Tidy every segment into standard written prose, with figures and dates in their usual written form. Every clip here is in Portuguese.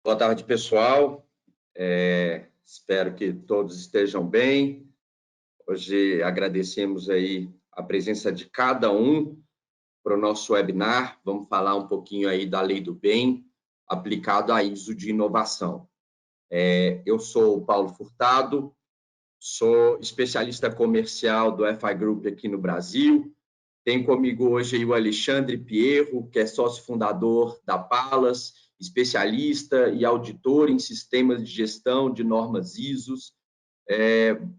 Boa tarde, pessoal. Espero que todos estejam bem. Hoje agradecemos aí a presença de cada um para o nosso webinar. Vamos falar um pouquinho aí da Lei do Bem aplicado à ISO de inovação. Eu sou o Paulo Furtado, sou especialista comercial do FI Group aqui no Brasil. Tem comigo hoje aí o Alexandre Pierro, que é sócio fundador da Palas, especialista e auditor em sistemas de gestão de normas ISOs,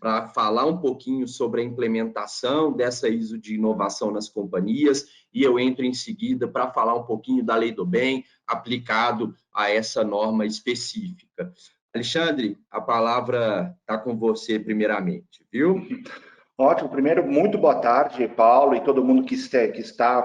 para falar um pouquinho sobre a implementação dessa ISO de inovação nas companhias, e eu entro em seguida para falar um pouquinho da Lei do Bem aplicado a essa norma específica. Alexandre, a palavra está com você primeiramente, viu? Ótimo. Primeiro, muito boa tarde, Paulo, e todo mundo que está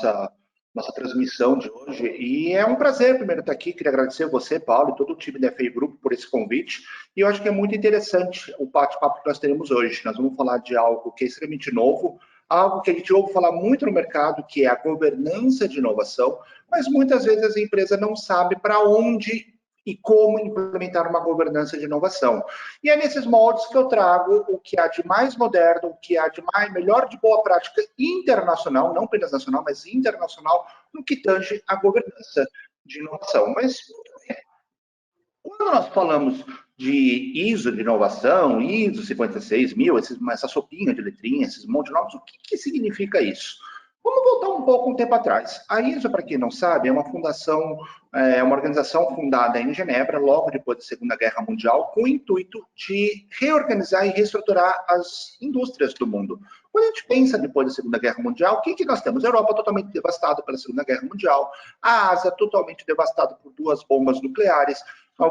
nessa nossa transmissão de hoje. E é um prazer, primeiro, estar aqui. Queria agradecer a você, Paulo, e todo o time da FI Group por esse convite. E eu acho que é muito interessante o bate-papo que nós teremos hoje. Nós vamos falar de algo que é extremamente novo, algo que a gente ouve falar muito no mercado, que é a governança de inovação, mas muitas vezes a empresa não sabe para onde e como implementar uma governança de inovação. E é nesses moldes que eu trago o que há de mais moderno, o que há de melhor de boa prática internacional, não apenas nacional, mas internacional, no que tange a governança de inovação. Mas quando nós falamos de ISO de inovação, ISO 56000, essa sopinha de letrinhas, esses monte de nomes, o que significa isso? Vamos voltar um pouco um tempo atrás. A ISO, para quem não sabe, é uma fundação, uma organização fundada em Genebra, logo depois da Segunda Guerra Mundial, com o intuito de reorganizar e reestruturar as indústrias do mundo. Quando a gente pensa depois da Segunda Guerra Mundial, o que nós temos? A Europa totalmente devastada pela Segunda Guerra Mundial, a Ásia totalmente devastada por 2 bombas nucleares.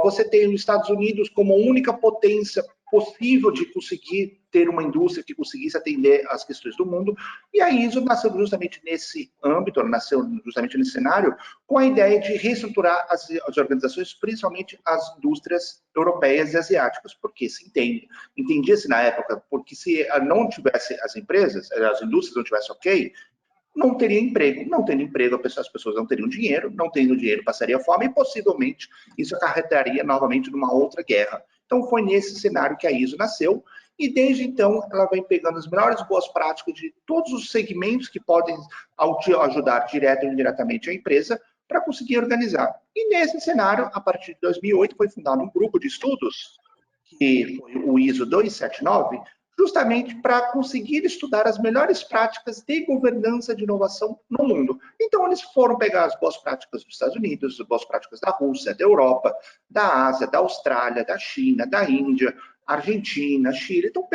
Você tem os Estados Unidos como a única potência possível de conseguir ter uma indústria que conseguisse atender às questões do mundo, e a ISO nasceu justamente nesse âmbito, nasceu justamente nesse cenário, com a ideia de reestruturar as organizações, principalmente as indústrias europeias e asiáticas, porque entendia-se na época, porque se não tivesse as empresas, as indústrias não tivessem ok, não teria emprego. Não tendo emprego, as pessoas não teriam dinheiro, não tendo dinheiro passaria fome e possivelmente isso acarretaria novamente numa outra guerra. Então foi nesse cenário que a ISO nasceu e desde então ela vem pegando as melhores boas práticas de todos os segmentos que podem ajudar direto ou indiretamente a empresa para conseguir organizar. E nesse cenário, a partir de 2008, foi fundado um grupo de estudos, que foi o ISO 279, justamente para conseguir estudar as melhores práticas de governança de inovação no mundo. Então, eles foram pegar as boas práticas dos Estados Unidos, as boas práticas da Rússia, da Europa, da Ásia, da Austrália, da China, da Índia, Argentina, Chile. Então,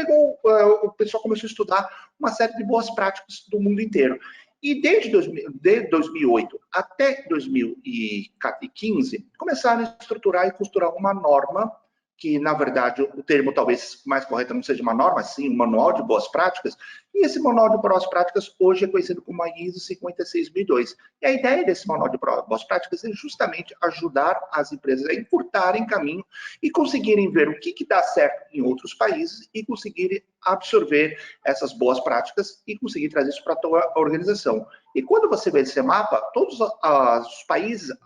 o pessoal começou a estudar uma série de boas práticas do mundo inteiro. E desde 2008 até 2015, começaram a estruturar e costurar uma norma que, na verdade, o termo talvez mais correto não seja uma norma, sim, um manual de boas práticas, e esse manual de boas práticas hoje é conhecido como a ISO 56002. E a ideia desse manual de boas práticas é justamente ajudar as empresas a encurtarem caminho e conseguirem ver o que dá certo em outros países e conseguirem absorver essas boas práticas e conseguir trazer isso para a tua organização. E quando você vê esse mapa, todos os países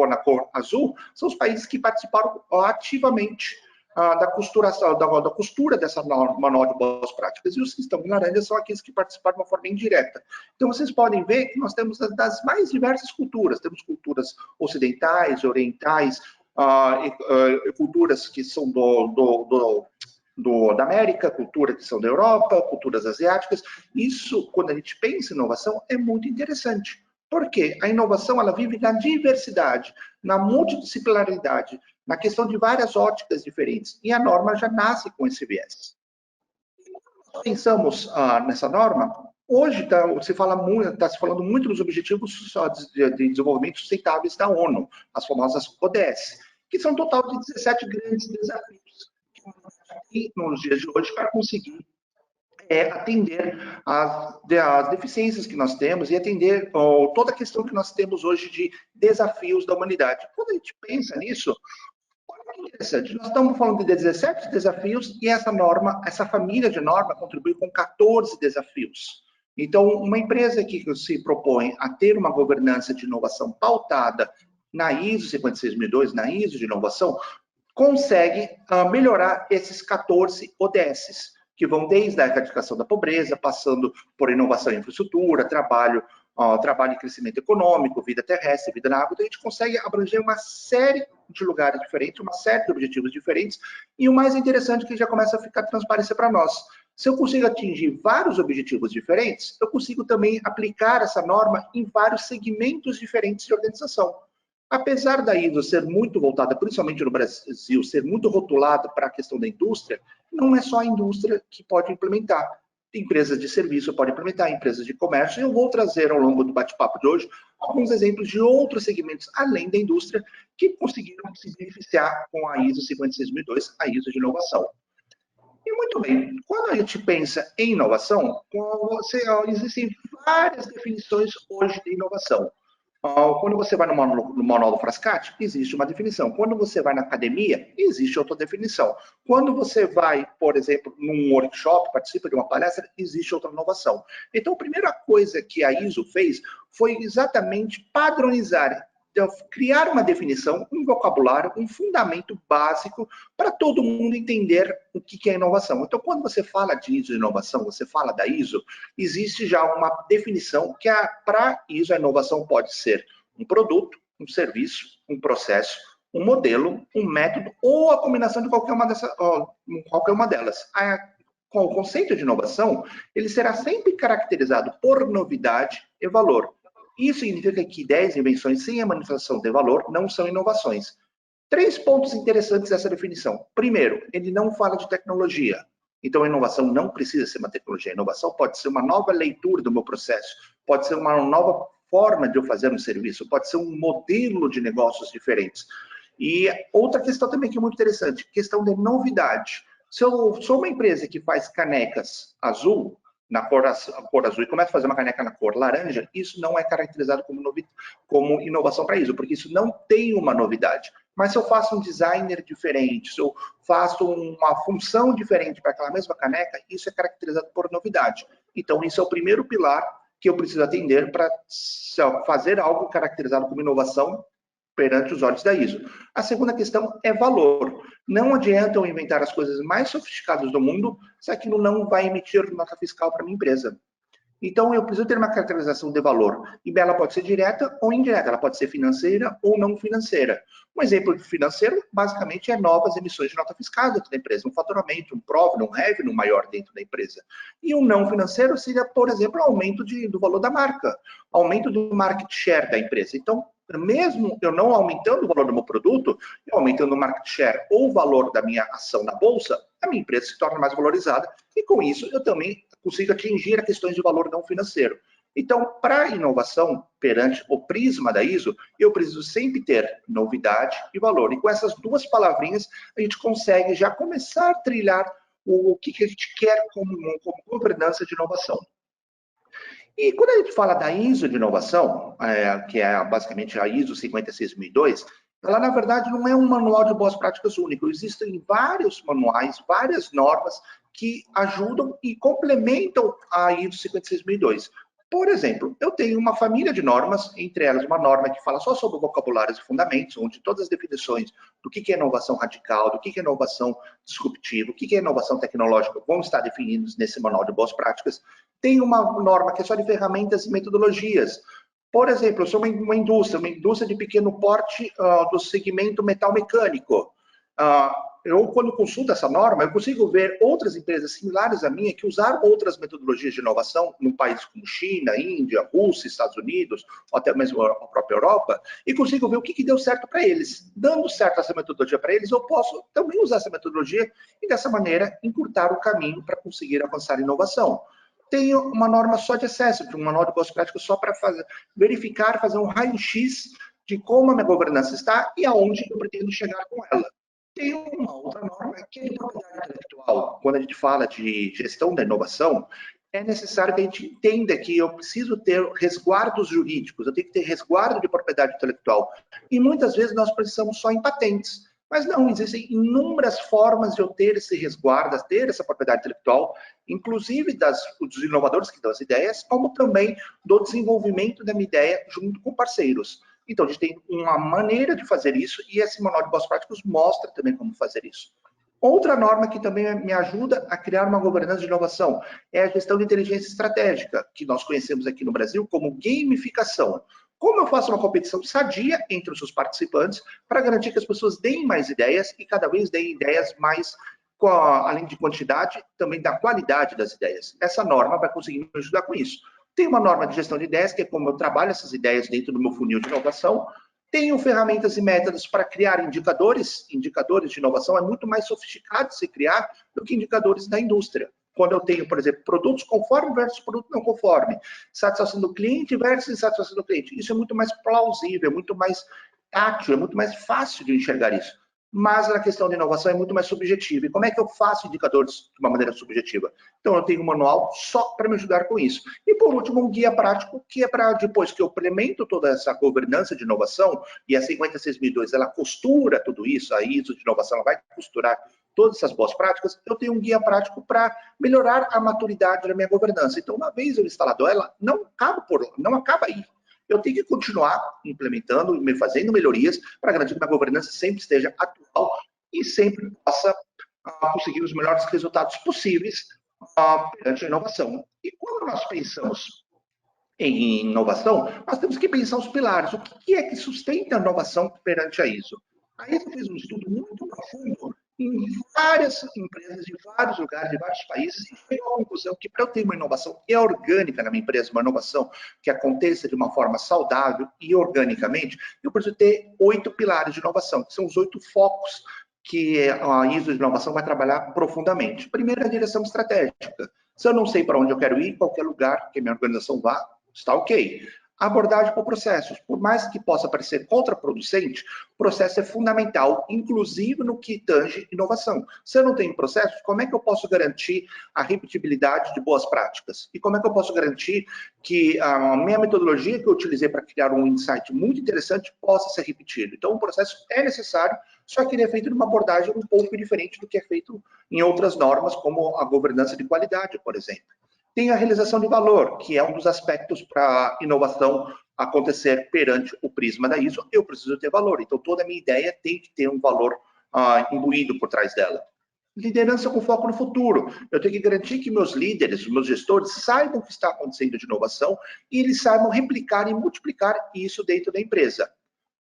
na cor azul são os países que participaram ativamente da costura dessa manual de boas práticas. E os que estão em laranja são aqueles que participaram de uma forma indireta. Então, vocês podem ver que nós temos das mais diversas culturas. Temos culturas ocidentais, orientais, culturas que são da América, cultura que são da Europa, culturas asiáticas. Isso, quando a gente pensa em inovação, é muito interessante. Porque a inovação ela vive na diversidade, na multidisciplinaridade, na questão de várias óticas diferentes. E a norma já nasce com esse viés. Pensamos nessa norma, hoje está se falando muito dos Objetivos de Desenvolvimento Sustentáveis da ONU, as famosas ODS, que são um total de 17 grandes desafios nos dias de hoje para conseguir atender às deficiências que nós temos e atender toda a questão que nós temos hoje de desafios da humanidade. Quando a gente pensa nisso, olha que interessante, nós estamos falando de 17 desafios e essa família de norma contribui com 14 desafios. Então, uma empresa que se propõe a ter uma governança de inovação pautada na ISO 56002, na ISO de inovação, consegue melhorar esses 14 ODSs, que vão desde a erradicação da pobreza, passando por inovação em infraestrutura, trabalho e crescimento econômico, vida terrestre, vida na água. Então, a gente consegue abranger uma série de lugares diferentes, uma série de objetivos diferentes, e o mais interessante é que já começa a ficar transparência para nós. Se eu consigo atingir vários objetivos diferentes, eu consigo também aplicar essa norma em vários segmentos diferentes de organização. Apesar da ISO ser muito voltada, principalmente no Brasil, ser muito rotulada para a questão da indústria, não é só a indústria que pode implementar. Empresas de serviço podem implementar, empresas de comércio. Eu vou trazer ao longo do bate-papo de hoje alguns exemplos de outros segmentos, além da indústria, que conseguiram se beneficiar com a ISO 56002, a ISO de inovação. E muito bem, quando a gente pensa em inovação, existem várias definições hoje de inovação. Quando você vai no manual do Frascati, existe uma definição. Quando você vai na academia, existe outra definição. Quando você vai, por exemplo, num workshop, participa de uma palestra, existe outra inovação. Então, a primeira coisa que a ISO fez foi exatamente padronizar, criar uma definição, um vocabulário, um fundamento básico para todo mundo entender o que é inovação. Então, quando você fala de ISO de inovação, você fala da ISO, existe já uma definição que para ISO a inovação pode ser um produto, um serviço, um processo, um modelo, um método ou a combinação de qualquer uma delas. Com o conceito de inovação, ele será sempre caracterizado por novidade e valor. Isso significa que ideias e invenções sem a manifestação de valor não são inovações. 3 pontos interessantes dessa definição. Primeiro, ele não fala de tecnologia. Então, a inovação não precisa ser uma tecnologia. A inovação pode ser uma nova leitura do meu processo, pode ser uma nova forma de eu fazer um serviço, pode ser um modelo de negócios diferentes. E outra questão também que é muito interessante, questão de novidade. Se eu sou uma empresa que faz canecas azul, na cor azul, e começa a fazer uma caneca na cor laranja, isso não é caracterizado como inovação para ISO, porque isso não tem uma novidade. Mas se eu faço um designer diferente, se eu faço uma função diferente para aquela mesma caneca, isso é caracterizado por novidade. Então, isso é o primeiro pilar que eu preciso atender para fazer algo caracterizado como inovação perante os olhos da ISO. A segunda questão é valor. Não adianta eu inventar as coisas mais sofisticadas do mundo se aquilo não vai emitir nota fiscal para a minha empresa. Então, eu preciso ter uma caracterização de valor. E ela pode ser direta ou indireta. Ela pode ser financeira ou não financeira. Um exemplo financeiro, basicamente, é novas emissões de nota fiscal dentro da empresa. Um faturamento, um profit, um revenue maior dentro da empresa. E um não financeiro seria, por exemplo, aumento do valor da marca. Aumento do market share da empresa. Então, mesmo eu não aumentando o valor do meu produto, eu aumentando o market share ou o valor da minha ação na bolsa, a minha empresa se torna mais valorizada e com isso eu também consigo atingir a questões de valor não financeiro. Então, para a inovação perante o prisma da ISO, eu preciso sempre ter novidade e valor. E com essas duas palavrinhas, a gente consegue já começar a trilhar o que a gente quer como governança de inovação. E quando a gente fala da ISO de inovação, que é basicamente a ISO 56002, ela, na verdade, não é um manual de boas práticas único. Existem vários manuais, várias normas que ajudam e complementam a ISO 56002. Por exemplo, eu tenho uma família de normas, entre elas uma norma que fala só sobre vocabulários e fundamentos, onde todas as definições do que é inovação radical, do que é inovação disruptiva, o que é inovação tecnológica vão estar definidos nesse manual de boas práticas. Tem uma norma que é só de ferramentas e metodologias. Por exemplo, eu sou uma indústria de pequeno porte do segmento metal mecânico. Eu, quando consulto essa norma, eu consigo ver outras empresas similares à minha que usaram outras metodologias de inovação num país como China, Índia, Rússia, Estados Unidos, ou até mesmo a própria Europa, e consigo ver o que deu certo para eles. Dando certo essa metodologia para eles, eu posso também usar essa metodologia e, dessa maneira, encurtar o caminho para conseguir avançar em inovação. Tenho uma norma só de acesso, um manual de boas práticas só para verificar, fazer um raio-x de como a minha governança está e aonde eu pretendo chegar com ela. Tem uma outra norma que é de propriedade intelectual. Quando a gente fala de gestão da inovação, é necessário que a gente entenda que eu preciso ter resguardos jurídicos, eu tenho que ter resguardo de propriedade intelectual. E muitas vezes nós precisamos só em patentes. Mas não, existem inúmeras formas de eu ter esse resguardo, ter essa propriedade intelectual, inclusive dos inovadores que dão as ideias, como também do desenvolvimento da minha ideia junto com parceiros. Então, a gente tem uma maneira de fazer isso e esse manual de boas práticas mostra também como fazer isso. Outra norma que também me ajuda a criar uma governança de inovação é a gestão de inteligência estratégica, que nós conhecemos aqui no Brasil como gamificação. Como eu faço uma competição sadia entre os seus participantes para garantir que as pessoas deem mais ideias e cada vez deem ideias mais, além de quantidade, também da qualidade das ideias. Essa norma vai conseguir me ajudar com isso. Tem uma norma de gestão de ideias, que é como eu trabalho essas ideias dentro do meu funil de inovação. Tenho ferramentas e métodos para criar indicadores. Indicadores de inovação é muito mais sofisticado de se criar do que indicadores da indústria. Quando eu tenho, por exemplo, produtos conforme versus produto não conforme, satisfação do cliente versus insatisfação do cliente. Isso é muito mais plausível, é muito mais tátil, é muito mais fácil de enxergar isso. Mas na questão de inovação é muito mais subjetiva. E como é que eu faço indicadores de uma maneira subjetiva? Então, eu tenho um manual só para me ajudar com isso. E, por último, um guia prático, que é para, depois que eu implemento toda essa governança de inovação, e a 56002, ela costura tudo isso, a ISO de inovação, ela vai costurar todas essas boas práticas, eu tenho um guia prático para melhorar a maturidade da minha governança. Então, uma vez eu instalado ela, não acaba aí. Eu tenho que continuar implementando, fazendo melhorias para garantir que a governança sempre esteja atual e sempre possa conseguir os melhores resultados possíveis perante a inovação. E quando nós pensamos em inovação, nós temos que pensar os pilares. O que é que sustenta a inovação perante a ISO? A ISO fez um estudo muito profundo em várias empresas, em vários lugares, em vários países, e chegou à conclusão que para eu ter uma inovação que é orgânica na minha empresa, uma inovação que aconteça de uma forma saudável e organicamente, eu preciso ter 8 pilares de inovação, que são os 8 focos que a ISO de inovação vai trabalhar profundamente. Primeiro, a direção estratégica. Se eu não sei para onde eu quero ir, qualquer lugar que a minha organização vá, está ok. Abordagem por processos. Por mais que possa parecer contraproducente, o processo é fundamental, inclusive no que tange inovação. Se eu não tenho processos, como é que eu posso garantir a repetibilidade de boas práticas? E como é que eu posso garantir que a minha metodologia que eu utilizei para criar um insight muito interessante possa ser repetido? Então, o processo é necessário, só que ele é feito numa abordagem um pouco diferente do que é feito em outras normas, como a governança de qualidade, por exemplo. Tem a realização de valor, que é um dos aspectos para a inovação acontecer perante o prisma da ISO. Eu preciso ter valor, então toda a minha ideia tem que ter um valor imbuído por trás dela. Liderança com foco no futuro. Eu tenho que garantir que meus líderes, meus gestores, saibam o que está acontecendo de inovação e eles saibam replicar e multiplicar isso dentro da empresa.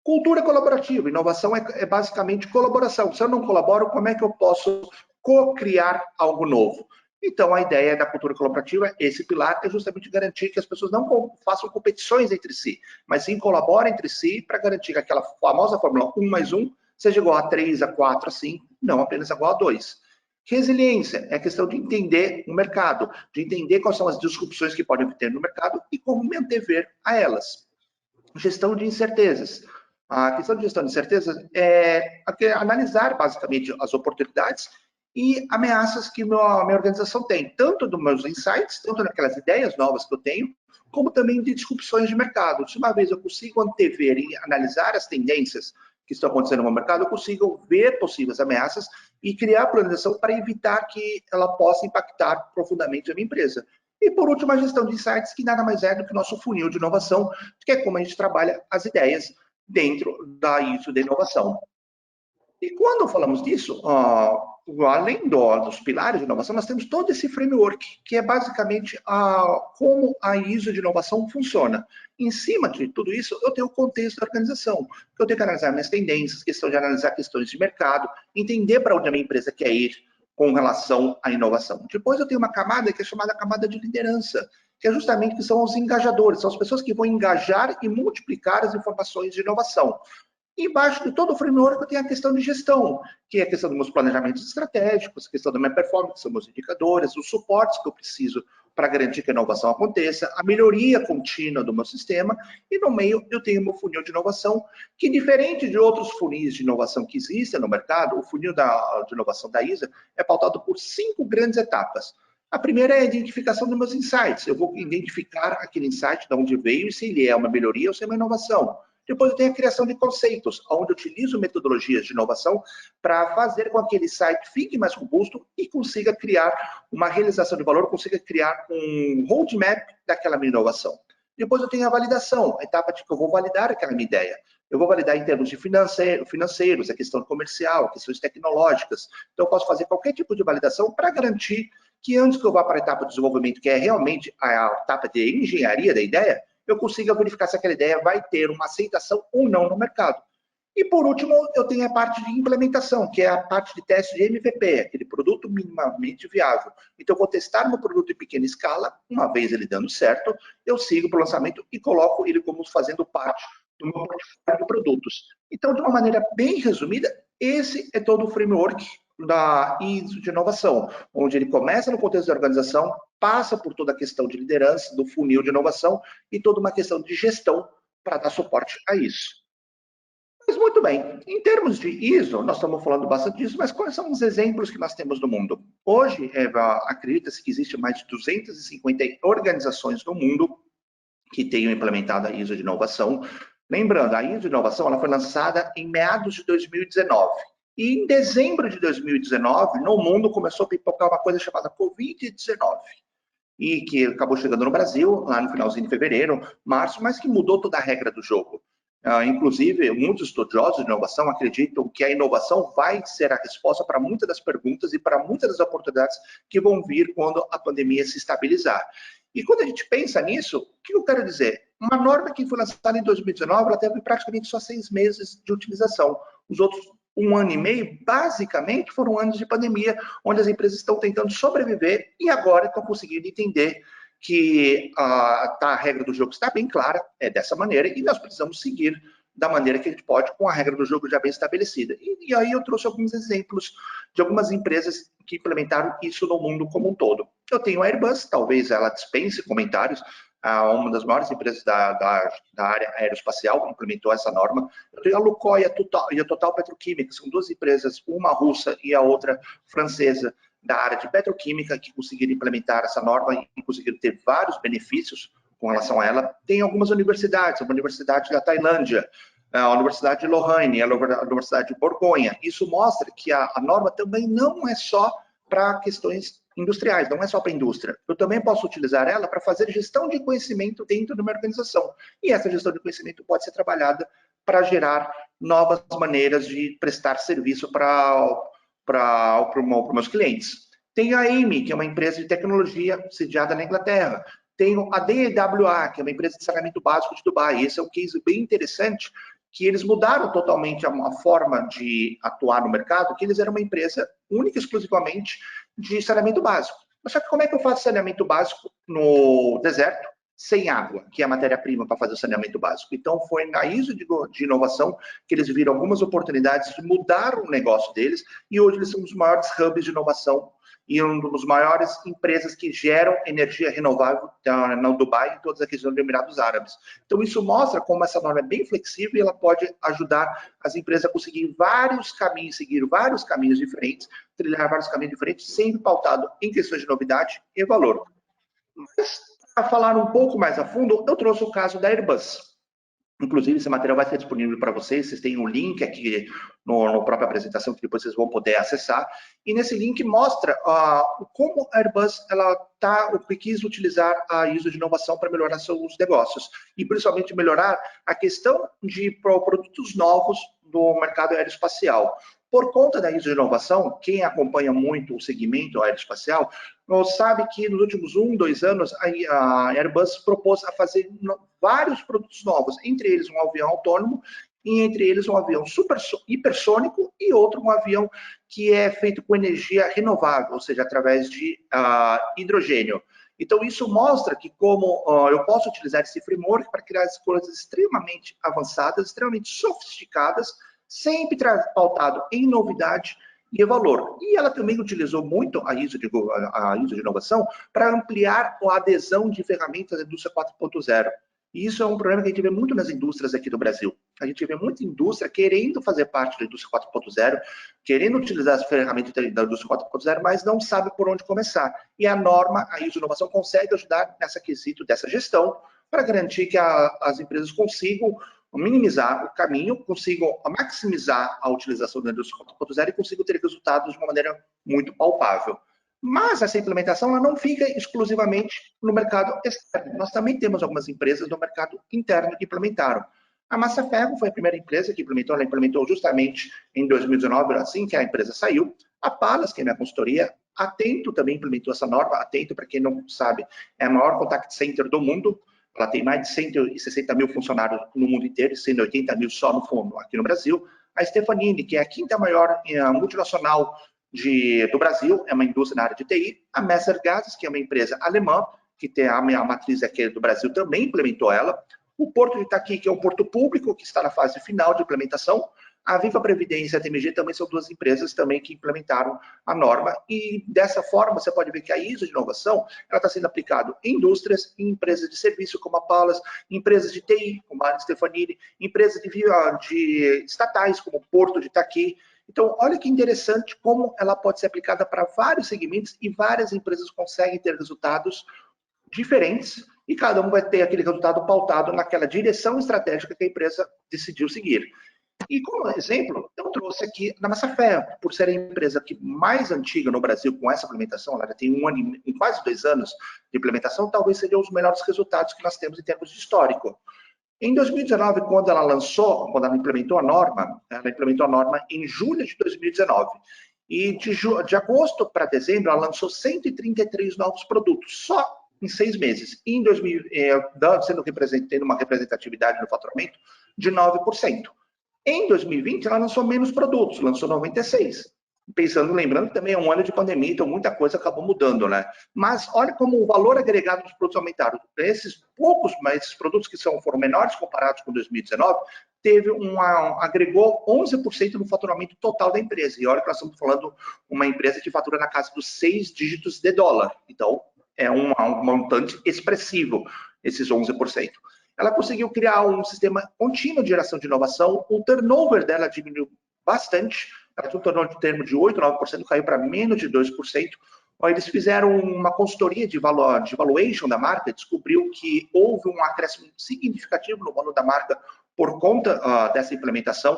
Cultura colaborativa. Inovação é basicamente colaboração. Se eu não colaboro, como é que eu posso co-criar algo novo? Então, a ideia da cultura colaborativa, esse pilar, é justamente garantir que as pessoas não façam competições entre si, mas sim colaborem entre si para garantir que aquela famosa fórmula 1 mais 1 seja igual a 3, a 4, a 5, não apenas igual a 2. Resiliência é a questão de entender o mercado, de entender quais são as disrupções que podem ter no mercado e como me antever a elas. Gestão de incertezas. A questão de gestão de incertezas é analisar, basicamente, as oportunidades e ameaças que a minha organização tem, tanto dos meus insights, tanto naquelas ideias novas que eu tenho, como também de disrupções de mercado. Se uma vez eu consigo antever e analisar as tendências que estão acontecendo no mercado, eu consigo ver possíveis ameaças e criar a organização para evitar que ela possa impactar profundamente a minha empresa. E, por último, a gestão de insights, que nada mais é do que o nosso funil de inovação, que é como a gente trabalha as ideias dentro da ISO de inovação. E quando falamos disso, além dos pilares de inovação, nós temos todo esse framework, que é basicamente como a ISO de inovação funciona. Em cima de tudo isso, eu tenho o contexto da organização. Eu tenho que analisar minhas tendências, questão de analisar questões de mercado, entender para onde a minha empresa quer ir com relação à inovação. Depois eu tenho uma camada que é chamada camada de liderança, que é justamente que são os engajadores, são as pessoas que vão engajar e multiplicar as informações de inovação. E embaixo de todo o framework eu tenho a questão de gestão, que é a questão dos meus planejamentos estratégicos, a questão da minha performance, que são meus indicadores, os suportes que eu preciso para garantir que a inovação aconteça, a melhoria contínua do meu sistema, e no meio eu tenho o meu funil de inovação, que diferente de outros funis de inovação que existem no mercado, o funil de inovação da ISO é pautado por 5 grandes etapas. A primeira é a identificação dos meus insights. Eu vou identificar aquele insight, de onde veio, e se ele é uma melhoria ou se é uma inovação. Depois eu tenho a criação de conceitos, onde eu utilizo metodologias de inovação para fazer com que aquele site fique mais robusto e consiga criar uma realização de valor, consiga criar um roadmap daquela minha inovação. Depois eu tenho a validação, a etapa de que eu vou validar aquela minha ideia. Eu vou validar em termos de financeiros, a questão comercial, a questões tecnológicas. Então, eu posso fazer qualquer tipo de validação para garantir que antes que eu vá para a etapa de desenvolvimento, que é realmente a etapa de engenharia da ideia, eu consiga verificar se aquela ideia vai ter uma aceitação ou não no mercado. E, por último, eu tenho a parte de implementação, que é a parte de teste de MVP, aquele produto minimamente viável. Então, eu vou testar meu produto em pequena escala, uma vez ele dando certo, eu sigo para o lançamento e coloco ele como fazendo parte do meu portfólio de produtos. Então, de uma maneira bem resumida, esse é todo o framework da ISO de inovação, onde ele começa no contexto da organização, passa por toda a questão de liderança, do funil de inovação e toda uma questão de gestão para dar suporte a isso. Mas muito bem, em termos de ISO, nós estamos falando bastante disso, mas quais são os exemplos que nós temos no mundo? Hoje, acredita-se que existe mais de 250 organizações no mundo que tenham implementado a ISO de inovação. Lembrando, a ISO de inovação ela foi lançada em meados de 2019. E em dezembro de 2019, no mundo começou a pipocar uma coisa chamada Covid-19. E que acabou chegando no Brasil, lá no finalzinho de fevereiro, março, mas que mudou toda a regra do jogo. Inclusive, muitos estudiosos de inovação acreditam que a inovação vai ser a resposta para muitas das perguntas e para muitas das oportunidades que vão vir quando a pandemia se estabilizar. E quando a gente pensa nisso, o que eu quero dizer? Uma norma que foi lançada em 2019, ela teve praticamente só 6 meses de utilização. Os outros 1 ano e meio, basicamente, foram anos de pandemia, onde as empresas estão tentando sobreviver e agora estão conseguindo entender que a regra do jogo está bem clara, é dessa maneira, e nós precisamos seguir da maneira que a gente pode, com a regra do jogo já bem estabelecida. E aí eu trouxe alguns exemplos de algumas empresas que implementaram isso no mundo como um todo. Eu tenho a Airbus, talvez ela dispense comentários, uma das maiores empresas da área aeroespacial implementou essa norma. Eu tenho a Lukoil e a Total Petroquímica, são 2 empresas, uma russa e a outra francesa, da área de petroquímica, que conseguiram implementar essa norma e conseguiram ter vários benefícios com relação a ela. Tem algumas universidades, a Universidade da Tailândia, a Universidade de Lorraine, a Universidade de Borgonha. Isso mostra que a norma também não é só para questões industriais, não é só para a indústria. Eu também posso utilizar ela para fazer gestão de conhecimento dentro de uma organização. E essa gestão de conhecimento pode ser trabalhada para gerar novas maneiras de prestar serviço para meus clientes. Tenho a Amy, que é uma empresa de tecnologia sediada na Inglaterra. Tenho a DWA, que é uma empresa de saneamento básico de Dubai. Esse é um case bem interessante, que eles mudaram totalmente a forma de atuar no mercado, que eles eram uma empresa única e exclusivamente de saneamento básico. Mas só que como é que eu faço saneamento básico no deserto? Sem água, que é a matéria-prima para fazer o saneamento básico. Então, foi na ISO de inovação que eles viram algumas oportunidades de mudar o negócio deles, e hoje eles são os maiores hubs de inovação e um dos maiores empresas que geram energia renovável no Dubai e todas aqueles Emirados Árabes. Então, isso mostra como essa norma é bem flexível e ela pode ajudar as empresas a conseguir vários caminhos, seguir vários caminhos diferentes, trilhar vários caminhos diferentes, sempre pautado em questões de novidade e valor. Mas, para falar um pouco mais a fundo, eu trouxe o caso da Airbus. Inclusive, esse material vai ser disponível para vocês. Vocês têm um link aqui na própria apresentação que depois vocês vão poder acessar. E nesse link mostra como a Airbus quis utilizar a ISO de inovação para melhorar seus negócios. E principalmente melhorar a questão de produtos novos do mercado aeroespacial. Por conta da ISO de inovação, quem acompanha muito o segmento aeroespacial sabe que nos últimos 1, 2 anos a Airbus propôs a fazer vários produtos novos, entre eles um avião autônomo e entre eles um avião hipersônico e outro um avião que é feito com energia renovável, ou seja, através de hidrogênio. Então, isso mostra que como eu posso utilizar esse framework para criar coisas extremamente avançadas, extremamente sofisticadas, sempre pautado em novidade e valor. E ela também utilizou muito a ISO de inovação para ampliar a adesão de ferramentas da indústria 4.0. E isso é um problema que a gente vê muito nas indústrias aqui do Brasil. A gente vê muita indústria querendo fazer parte da indústria 4.0, querendo utilizar as ferramentas da indústria 4.0, mas não sabe por onde começar. E a norma, a ISO Inovação, consegue ajudar nessa quesito dessa gestão para garantir que as empresas consigam minimizar o caminho, consigam maximizar a utilização da indústria 4.0 e consigam ter resultados de uma maneira muito palpável. Mas essa implementação ela não fica exclusivamente no mercado externo. Nós também temos algumas empresas no mercado interno que implementaram. A Massaferro foi a primeira empresa que implementou, ela implementou justamente em 2019, assim que a empresa saiu. A Palas, que é minha consultoria, Atento também implementou essa norma. Atento, para quem não sabe, é a maior contact center do mundo. Ela tem mais de 160 mil funcionários no mundo inteiro, 180 mil só no fundo, aqui no Brasil. A Stefanini, que é a quinta maior multinacional do Brasil, é uma indústria na área de TI. A Messer Gases, que é uma empresa alemã, que tem a matriz aqui do Brasil, também implementou ela. O Porto de Itaqui, que é um porto público, que está na fase final de implementação. A Viva Previdência e a TMG também são duas empresas também que implementaram a norma. E dessa forma, você pode ver que a ISO de inovação ela está sendo aplicada em indústrias, em empresas de serviço, como a Palas, empresas de TI, como a Stefanini, empresas de estatais, como o Porto de Itaqui. Então, olha que interessante como ela pode ser aplicada para vários segmentos e várias empresas conseguem ter resultados diferentes e cada um vai ter aquele resultado pautado naquela direção estratégica que a empresa decidiu seguir. E como exemplo, eu trouxe aqui na Massaferro, por ser a empresa que mais antiga no Brasil com essa implementação, ela já tem quase 2 anos de implementação, talvez sejam os melhores resultados que nós temos em termos de histórico. Em 2019, quando ela implementou a norma, ela implementou a norma em julho de 2019. E de agosto para dezembro, ela lançou 133 novos produtos, só em 6 meses. E em 2000, tendo uma representatividade no faturamento de 9%. Em 2020, ela lançou menos produtos, lançou 96. Lembrando que também é um ano de pandemia, então muita coisa acabou mudando, né? Mas olha como o valor agregado dos produtos aumentaram. Esses poucos, mas esses produtos que foram menores comparados com 2019, agregou 11% no faturamento total da empresa. E olha que nós estamos falando uma empresa que fatura na casa dos 6 dígitos de dólar. Então, é um montante expressivo, esses 11%. Ela conseguiu criar um sistema contínuo de geração de inovação, o turnover dela diminuiu bastante, ela tinha um turnover de termo de 8%, 9%, caiu para menos de 2%. Eles fizeram uma consultoria de valuation da marca, descobriu que houve um acréscimo significativo no valor da marca por conta dessa implementação.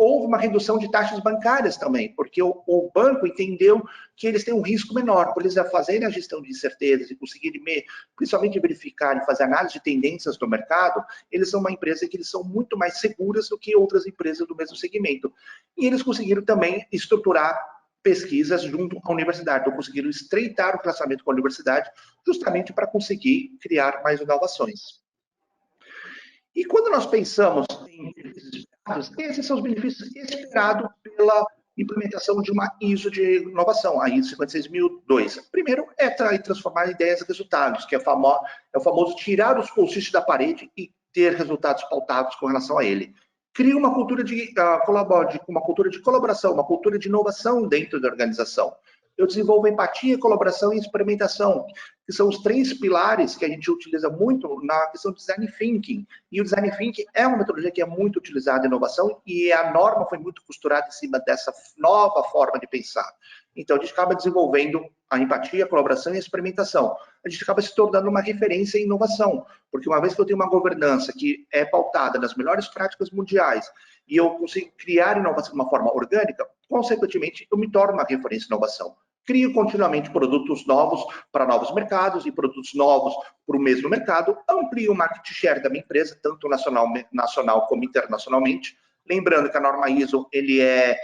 Houve uma redução de taxas bancárias também, porque o banco entendeu que eles têm um risco menor, por eles fazerem a gestão de incertezas e conseguirem, principalmente verificar e fazer análise de tendências do mercado, eles são uma empresa que eles são muito mais seguras do que outras empresas do mesmo segmento. E eles conseguiram também estruturar pesquisas junto à universidade, então conseguiram estreitar o relacionamento com a universidade, justamente para conseguir criar mais inovações. E quando nós pensamos em benefícios esperados, esses são os benefícios esperados pela implementação de uma ISO de inovação, a ISO 56002. Primeiro é transformar ideias em resultados, que é o famoso tirar os post-its da parede e ter resultados pautados com relação a ele. Cria uma cultura de colaboração, uma cultura de inovação dentro da organização. Eu desenvolvo empatia, colaboração e experimentação, que são os 3 pilares que a gente utiliza muito na questão do design thinking. E o design thinking é uma metodologia que é muito utilizada em inovação e a norma foi muito costurada em cima dessa nova forma de pensar. Então, a gente acaba desenvolvendo a empatia, a colaboração e a experimentação. A gente acaba se tornando uma referência em inovação, porque uma vez que eu tenho uma governança que é pautada nas melhores práticas mundiais e eu consigo criar inovação de uma forma orgânica, consequentemente, eu me torno uma referência em inovação. Crio continuamente produtos novos para novos mercados e produtos novos para o mesmo mercado, amplio o market share da minha empresa, tanto nacional como internacionalmente. Lembrando que a norma ISO ele é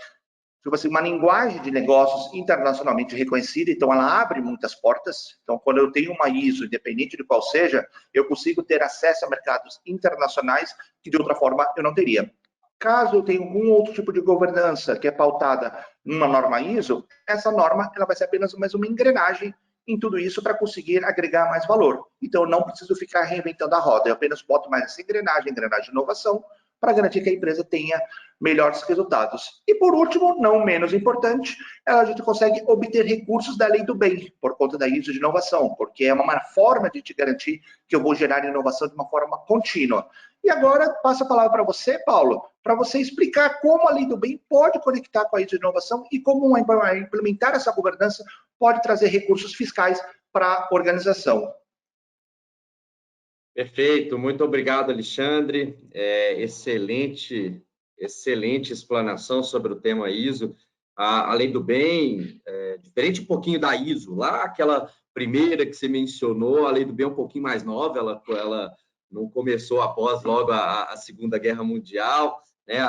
uma linguagem de negócios internacionalmente reconhecida, então ela abre muitas portas. Então, quando eu tenho uma ISO, independente de qual seja, eu consigo ter acesso a mercados internacionais que de outra forma eu não teria. Caso eu tenha algum outro tipo de governança que é pautada numa norma ISO, essa norma ela vai ser apenas mais uma engrenagem em tudo isso para conseguir agregar mais valor. Então, eu não preciso ficar reinventando a roda, eu apenas boto mais essa engrenagem de inovação, para garantir que a empresa tenha melhores resultados. E, por último, não menos importante, a gente consegue obter recursos da lei do bem, por conta da ISO de inovação, porque é uma forma de te garantir que eu vou gerar inovação de uma forma contínua. E agora, passo a palavra para você, Paulo, para você explicar como a lei do bem pode conectar com a ISO de inovação e como implementar essa governança pode trazer recursos fiscais para a organização. Perfeito, muito obrigado, Alexandre. Excelente explanação sobre o tema ISO. a lei do bem, diferente um pouquinho da ISO, lá aquela primeira que você mencionou, a lei do bem é um pouquinho mais nova, ela não começou após logo a Segunda Guerra Mundial, né?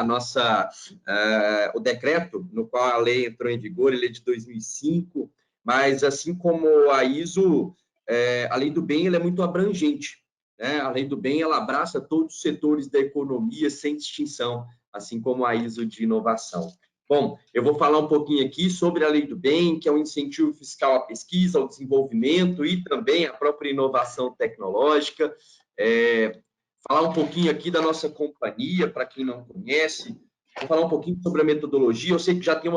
O decreto no qual a lei entrou em vigor, ele é de 2005, mas assim como a ISO, a lei do bem ela é muito abrangente, né? A lei do bem ela abraça todos os setores da economia sem distinção, assim como a ISO de inovação. Bom, eu vou falar um pouquinho aqui sobre a Lei do Bem, que é um incentivo fiscal à pesquisa, ao desenvolvimento e também à própria inovação tecnológica. Falar um pouquinho aqui da nossa companhia, para quem não conhece. Vou falar um pouquinho sobre a metodologia. Eu sei que já tem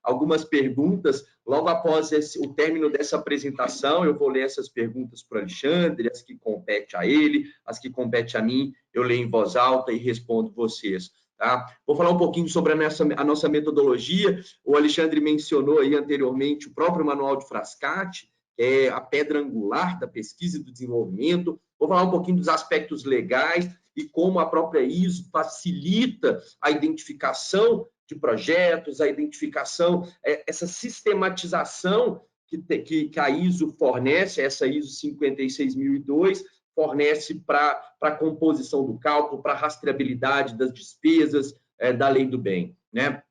algumas perguntas. Logo após o término dessa apresentação, eu vou ler essas perguntas para o Alexandre, as que competem a ele, as que competem a mim, eu leio em voz alta e respondo vocês. Tá? Vou falar um pouquinho sobre a nossa metodologia. O Alexandre mencionou aí anteriormente o próprio Manual de Frascati, que é a pedra angular da pesquisa e do desenvolvimento. Vou falar um pouquinho dos aspectos legais e como a própria ISO facilita a identificação de projetos, a identificação, essa sistematização que a ISO fornece, essa ISO 56002, fornece para a composição do cálculo, para a rastreabilidade das despesas da lei do bem, né?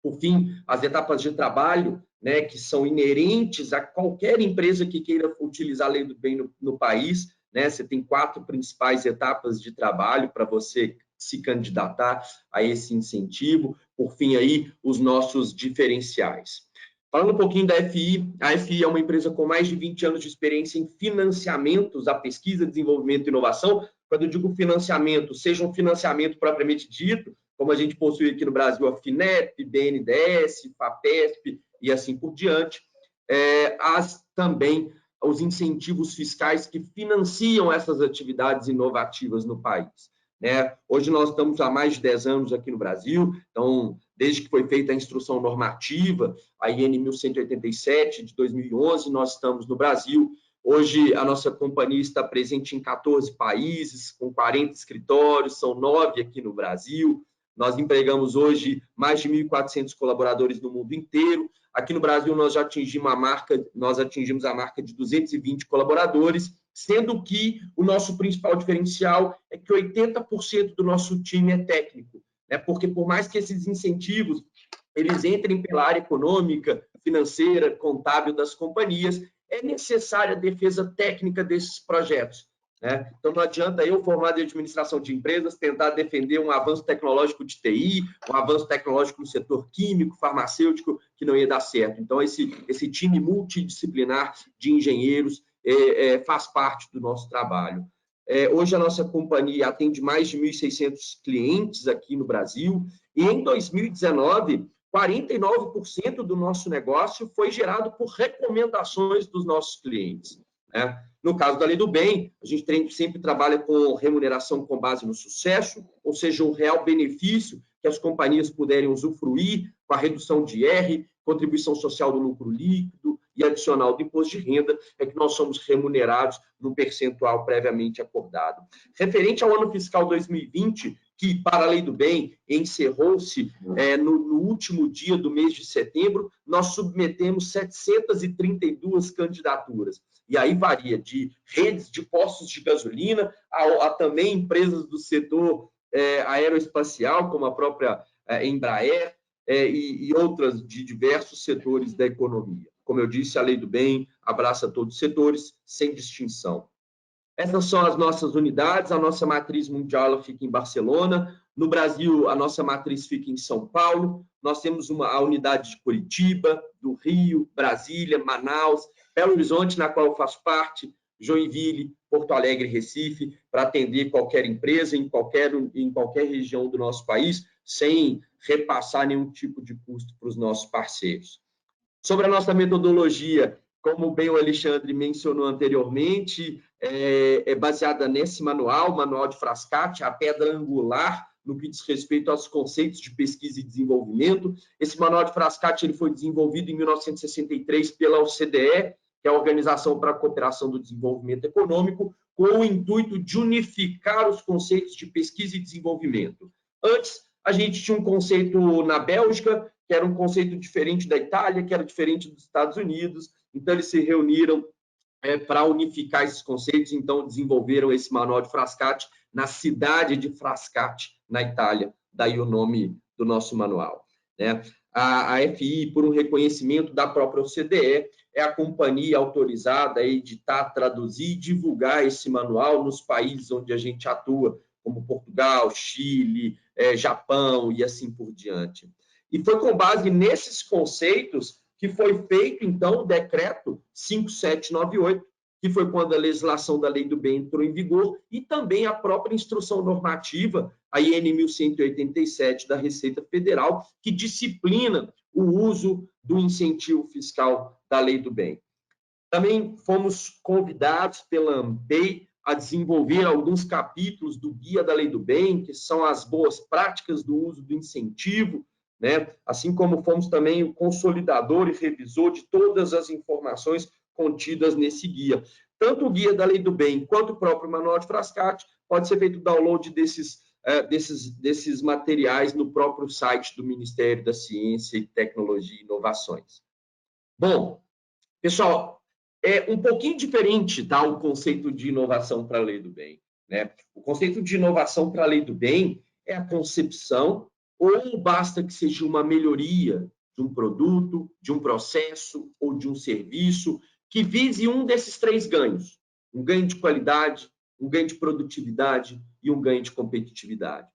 Por fim, as etapas de trabalho, né, que são inerentes a qualquer empresa que queira utilizar a lei do bem no país, né? Você tem 4 principais etapas de trabalho para você se candidatar a esse incentivo. Por fim, aí, os nossos diferenciais. Falando um pouquinho da FI, a FI é uma empresa com mais de 20 anos de experiência em financiamentos à pesquisa, desenvolvimento e inovação. Quando eu digo financiamento, seja um financiamento propriamente dito, como a gente possui aqui no Brasil a FINEP, BNDES, FAPESP e assim por diante, também os incentivos fiscais que financiam essas atividades inovativas no país. Né? Hoje nós estamos há mais de 10 anos aqui no Brasil, então, desde que foi feita a instrução normativa, a IN 1187 de 2011, nós estamos no Brasil. Hoje a nossa companhia está presente em 14 países, com 40 escritórios, são 9 aqui no Brasil. Nós empregamos hoje mais de 1.400 colaboradores no mundo inteiro. Aqui no Brasil nós atingimos a marca de 220 colaboradores, sendo que o nosso principal diferencial é que 80% do nosso time é técnico, né? Porque por mais que esses incentivos eles entrem pela área econômica, financeira, contábil das companhias, é necessária a defesa técnica desses projetos. Né? Então, não adianta eu, formado em administração de empresas, tentar defender um avanço tecnológico de TI, um avanço tecnológico no setor químico, farmacêutico, que não ia dar certo. Então, esse time multidisciplinar de engenheiros faz parte do nosso trabalho. Hoje, a nossa companhia atende mais de 1.600 clientes aqui no Brasil, e em 2019, 49% do nosso negócio foi gerado por recomendações dos nossos clientes. Né? No caso da Lei do Bem, a gente sempre trabalha com remuneração com base no sucesso, ou seja, um real benefício que as companhias puderem usufruir com a redução de IR, contribuição social do lucro líquido e adicional do imposto de renda, é que nós somos remunerados num percentual previamente acordado. Referente ao ano fiscal 2020, que, para a Lei do Bem, encerrou-se no último dia do mês de setembro, nós submetemos 732 candidaturas. E aí varia de redes de postos de gasolina a também empresas do setor aeroespacial, como a própria Embraer, e outras de diversos setores da economia. Como eu disse, a Lei do Bem abraça todos os setores, sem distinção. Essas são as nossas unidades, a nossa matriz mundial ela fica em Barcelona, no Brasil a nossa matriz fica em São Paulo, nós temos a unidade de Curitiba, do Rio, Brasília, Manaus, Belo Horizonte, na qual eu faço parte, Joinville, Porto Alegre, Recife, para atender qualquer empresa em qualquer região do nosso país, sem repassar nenhum tipo de custo para os nossos parceiros. Sobre a nossa metodologia, como bem o Alexandre mencionou anteriormente, é baseada nesse manual, o Manual de Frascati, a pedra angular no que diz respeito aos conceitos de pesquisa e desenvolvimento. Esse Manual de Frascati ele foi desenvolvido em 1963 pela OCDE, que é a Organização para a Cooperação do Desenvolvimento Econômico, com o intuito de unificar os conceitos de pesquisa e desenvolvimento. Antes, a gente tinha um conceito na Bélgica, que era um conceito diferente da Itália, que era diferente dos Estados Unidos. Então, eles se reuniram para unificar esses conceitos, então desenvolveram esse manual de Frascati na cidade de Frascati, na Itália, daí o nome do nosso manual, né? A FI, por um reconhecimento da própria OCDE, é a companhia autorizada a editar, traduzir e divulgar esse manual nos países onde a gente atua, como Portugal, Chile, Japão e assim por diante. E foi com base nesses conceitos que foi feito, então, o decreto 5798, que foi quando a legislação da Lei do Bem entrou em vigor, e também a própria instrução normativa, a IN 1187 da Receita Federal, que disciplina o uso do incentivo fiscal da Lei do Bem. Também fomos convidados pela ANPEI a desenvolver alguns capítulos do Guia da Lei do Bem, que são as boas práticas do uso do incentivo, né? Assim como fomos também o consolidador e revisor de todas as informações contidas nesse guia. Tanto o Guia da Lei do Bem quanto o próprio Manual de Frascati pode ser feito download desses materiais no próprio site do Ministério da Ciência, Tecnologia e Inovações. Bom, pessoal, é um pouquinho diferente, tá, o conceito de inovação para a Lei do Bem, né? O conceito de inovação para a Lei do Bem é a concepção, ou basta que seja uma melhoria de um produto, de um processo ou de um serviço que vise um desses três ganhos: um ganho de qualidade, um ganho de produtividade e um ganho de competitividade.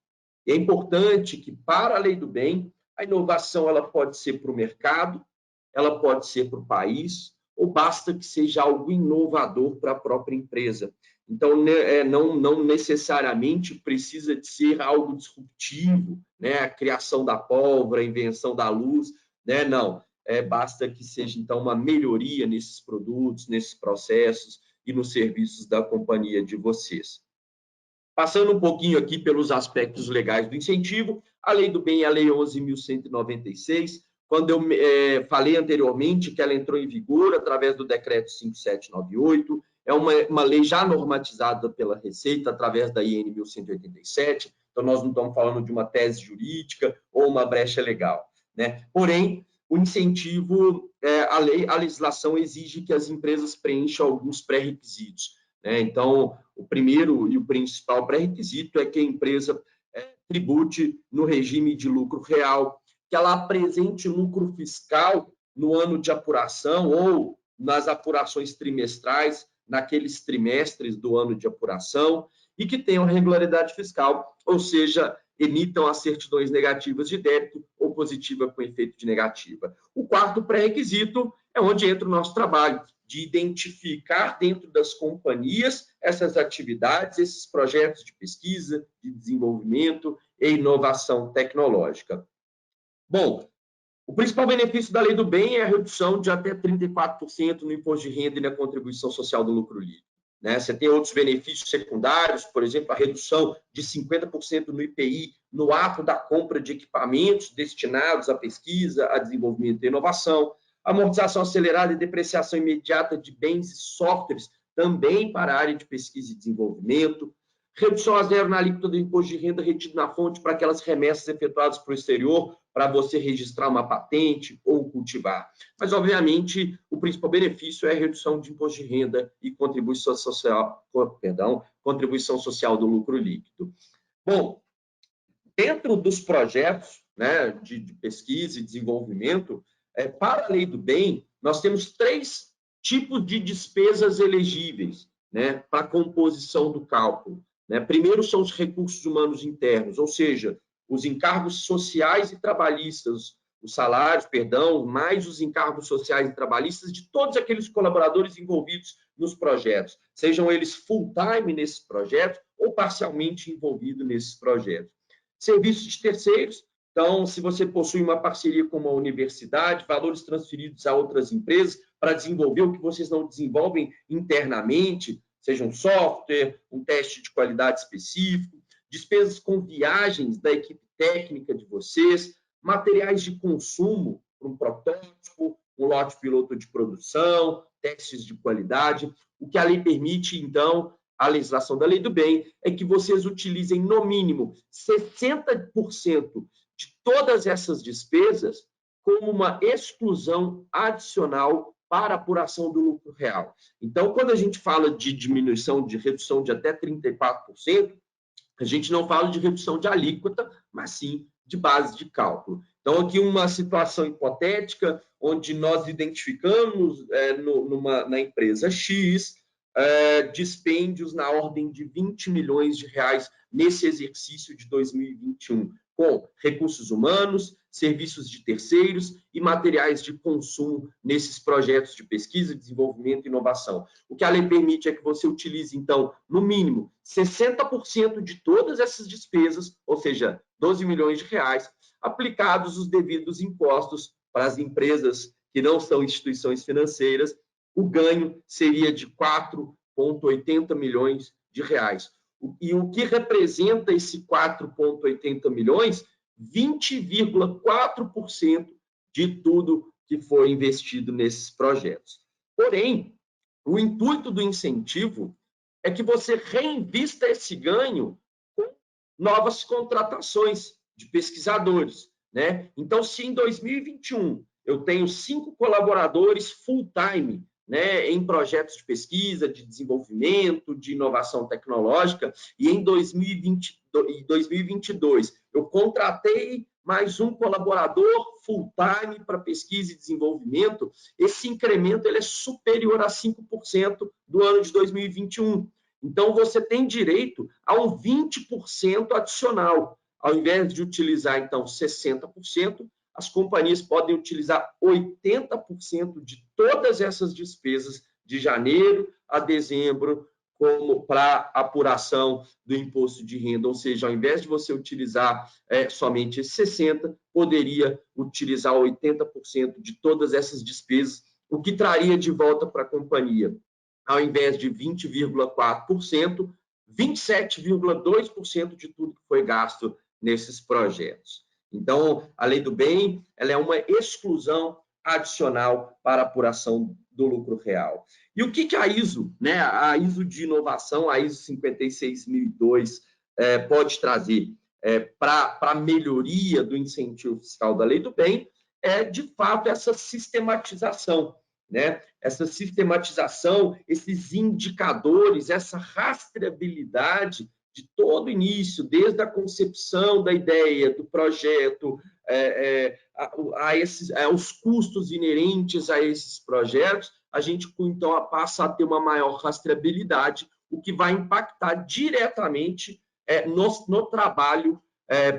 E é importante que, para a Lei do Bem, a inovação ela pode ser para o mercado, ela pode ser para o país, ou basta que seja algo inovador para a própria empresa. Então, não necessariamente precisa de ser algo disruptivo, né? A criação da pólvora, a invenção da luz, né? Não, basta que seja, então, uma melhoria nesses produtos, nesses processos e nos serviços da companhia de vocês. Passando um pouquinho aqui pelos aspectos legais do incentivo, a Lei do Bem é a Lei 11.196, quando eu falei anteriormente que ela entrou em vigor através do decreto 5798, é uma lei já normatizada pela Receita através da IN 1187, então nós não estamos falando de uma tese jurídica ou uma brecha legal, né? Porém, o incentivo, a legislação exige que as empresas preencham alguns pré-requisitos, né? Então, o primeiro e o principal pré-requisito é que a empresa tribute no regime de lucro real, que ela apresente lucro fiscal no ano de apuração ou nas apurações trimestrais, naqueles trimestres do ano de apuração, e que tenham regularidade fiscal, ou seja, emitam as certidões negativas de débito ou positiva com efeito de negativa. O quarto pré-requisito é onde entra o nosso trabalho, de identificar dentro das companhias essas atividades, esses projetos de pesquisa, de desenvolvimento e inovação tecnológica. Bom, o principal benefício da Lei do Bem é a redução de até 34% no imposto de renda e na contribuição social do lucro líquido, né? Você tem outros benefícios secundários, por exemplo, a redução de 50% no IPI no ato da compra de equipamentos destinados à pesquisa, a desenvolvimento e inovação, amortização acelerada e depreciação imediata de bens e softwares também para a área de pesquisa e desenvolvimento, redução a zero na alíquota do imposto de renda retido na fonte para aquelas remessas efetuadas para o exterior, para você registrar uma patente ou cultivar. Mas, obviamente, o principal benefício é a redução de imposto de renda e contribuição social do lucro líquido. Bom, dentro dos projetos, né, de pesquisa e desenvolvimento, para a Lei do Bem, nós temos 3 tipos de despesas elegíveis, né, para a composição do cálculo, né? Primeiro são os recursos humanos internos, ou seja, os encargos sociais e trabalhistas, os salários, mais os encargos sociais e trabalhistas de todos aqueles colaboradores envolvidos nos projetos, sejam eles full-time nesses projetos ou parcialmente envolvidos nesses projetos. Serviços de terceiros, então, se você possui uma parceria com uma universidade, valores transferidos a outras empresas para desenvolver o que vocês não desenvolvem internamente, seja um software, um teste de qualidade específico, despesas com viagens da equipe técnica de vocês, materiais de consumo para um protótipo, um lote piloto de produção, testes de qualidade. O que a lei permite, então, a legislação da Lei do Bem, é que vocês utilizem, no mínimo, 60% de todas essas despesas como uma exclusão adicional para apuração do lucro real. Então, quando a gente fala de diminuição, de redução de até 34%, a gente não fala de redução de alíquota, mas sim de base de cálculo. Então, aqui uma situação hipotética, onde nós identificamos na empresa X dispêndios na ordem de 20 milhões de reais nesse exercício de 2021, com recursos humanos, serviços de terceiros e materiais de consumo nesses projetos de pesquisa, desenvolvimento e inovação. O que a lei permite é que você utilize, então, no mínimo, 60% de todas essas despesas, ou seja, 12 milhões de reais, aplicados os devidos impostos para as empresas que não são instituições financeiras. O ganho seria de 4,80 milhões de reais. E o que representa esse 4,80 milhões? 20,4% de tudo que foi investido nesses projetos. Porém, o intuito do incentivo é que você reinvista esse ganho com novas contratações de pesquisadores, né? Então, se em 2021 eu tenho 5 colaboradores full-time, né, em projetos de pesquisa, de desenvolvimento, de inovação tecnológica, e em 2022 eu contratei mais um colaborador full-time para pesquisa e desenvolvimento, esse incremento ele é superior a 5% do ano de 2021. Então, você tem direito a um 20% adicional. Ao invés de utilizar, então, 60%, as companhias podem utilizar 80% de todas essas despesas de janeiro a dezembro como para apuração do imposto de renda. Ou seja, ao invés de você utilizar somente 60%, poderia utilizar 80% de todas essas despesas, o que traria de volta para a companhia, ao invés de 20,4%, 27,2% de tudo que foi gasto nesses projetos. Então, a lei do bem, ela é uma exclusão adicional para a apuração do lucro real. E o que a ISO, né, a ISO de inovação, a ISO 56002, pode trazer para a melhoria do incentivo fiscal da lei do bem? É, de fato, essa sistematização, né? Essa sistematização, esses indicadores, essa rastreabilidade de todo o início, desde a concepção da ideia, do projeto, os custos inerentes a esses projetos, a gente, então, passa a ter uma maior rastreabilidade, o que vai impactar diretamente no trabalho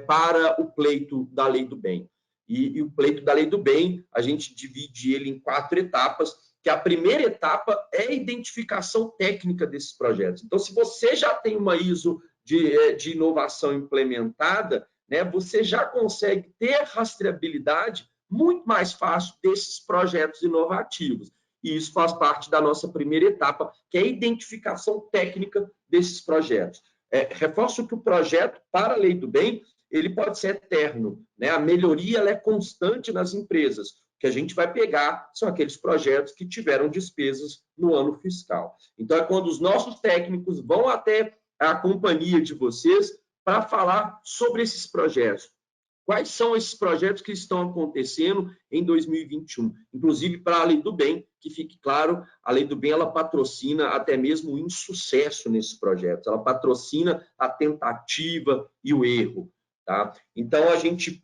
para o pleito da lei do bem. E o pleito da lei do bem, a gente divide ele em 4 etapas, que a primeira etapa é a identificação técnica desses projetos. Então, se você já tem uma ISO de inovação implementada, né, você já consegue ter rastreabilidade muito mais fácil desses projetos inovativos. E isso faz parte da nossa primeira etapa, que é a identificação técnica desses projetos. Reforço que o projeto para a lei do bem, ele pode ser eterno, né? A melhoria ela é constante nas empresas. O que a gente vai pegar são aqueles projetos que tiveram despesas no ano fiscal. Então, é quando os nossos técnicos vão até a companhia de vocês para falar sobre esses projetos. Quais são esses projetos que estão acontecendo em 2021? Inclusive, para a Lei do Bem, que fique claro, a Lei do Bem ela patrocina até mesmo o insucesso nesses projetos, ela patrocina a tentativa e o erro. Tá? Então, a gente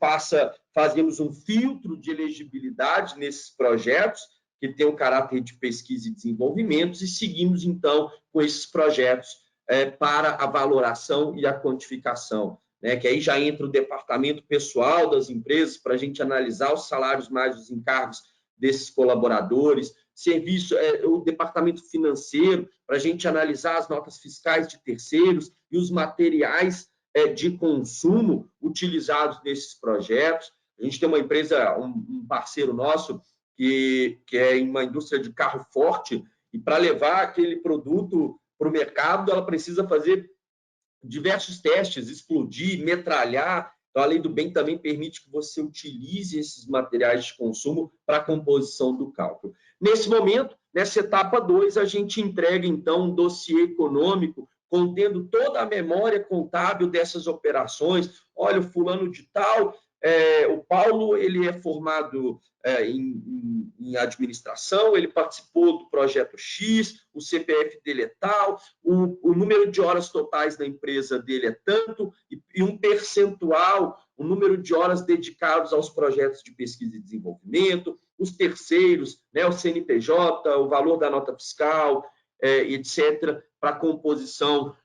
fazemos um filtro de elegibilidade nesses projetos, que tem o caráter de pesquisa e desenvolvimento, e seguimos, então, com esses projetos para a valoração e a quantificação, né? Que aí já entra o departamento pessoal das empresas para a gente analisar os salários mais os encargos desses colaboradores, o departamento financeiro para a gente analisar as notas fiscais de terceiros e os materiais de consumo utilizados nesses projetos. A gente tem uma empresa, um parceiro nosso, que é em uma indústria de carro forte, e para levar aquele produto para o mercado, ela precisa fazer diversos testes, explodir, metralhar. Então, a lei do bem também permite que você utilize esses materiais de consumo para a composição do cálculo. Nesse momento, nessa etapa 2, a gente entrega, então, um dossiê econômico contendo toda a memória contábil dessas operações. Olha, o fulano de tal O Paulo, ele é formado em administração, ele participou do projeto X, o CPF dele é tal, o número de horas totais da empresa dele é tanto, e um percentual, o número de horas dedicados aos projetos de pesquisa e desenvolvimento, os terceiros, né, o CNPJ, o valor da nota fiscal, etc., para a composição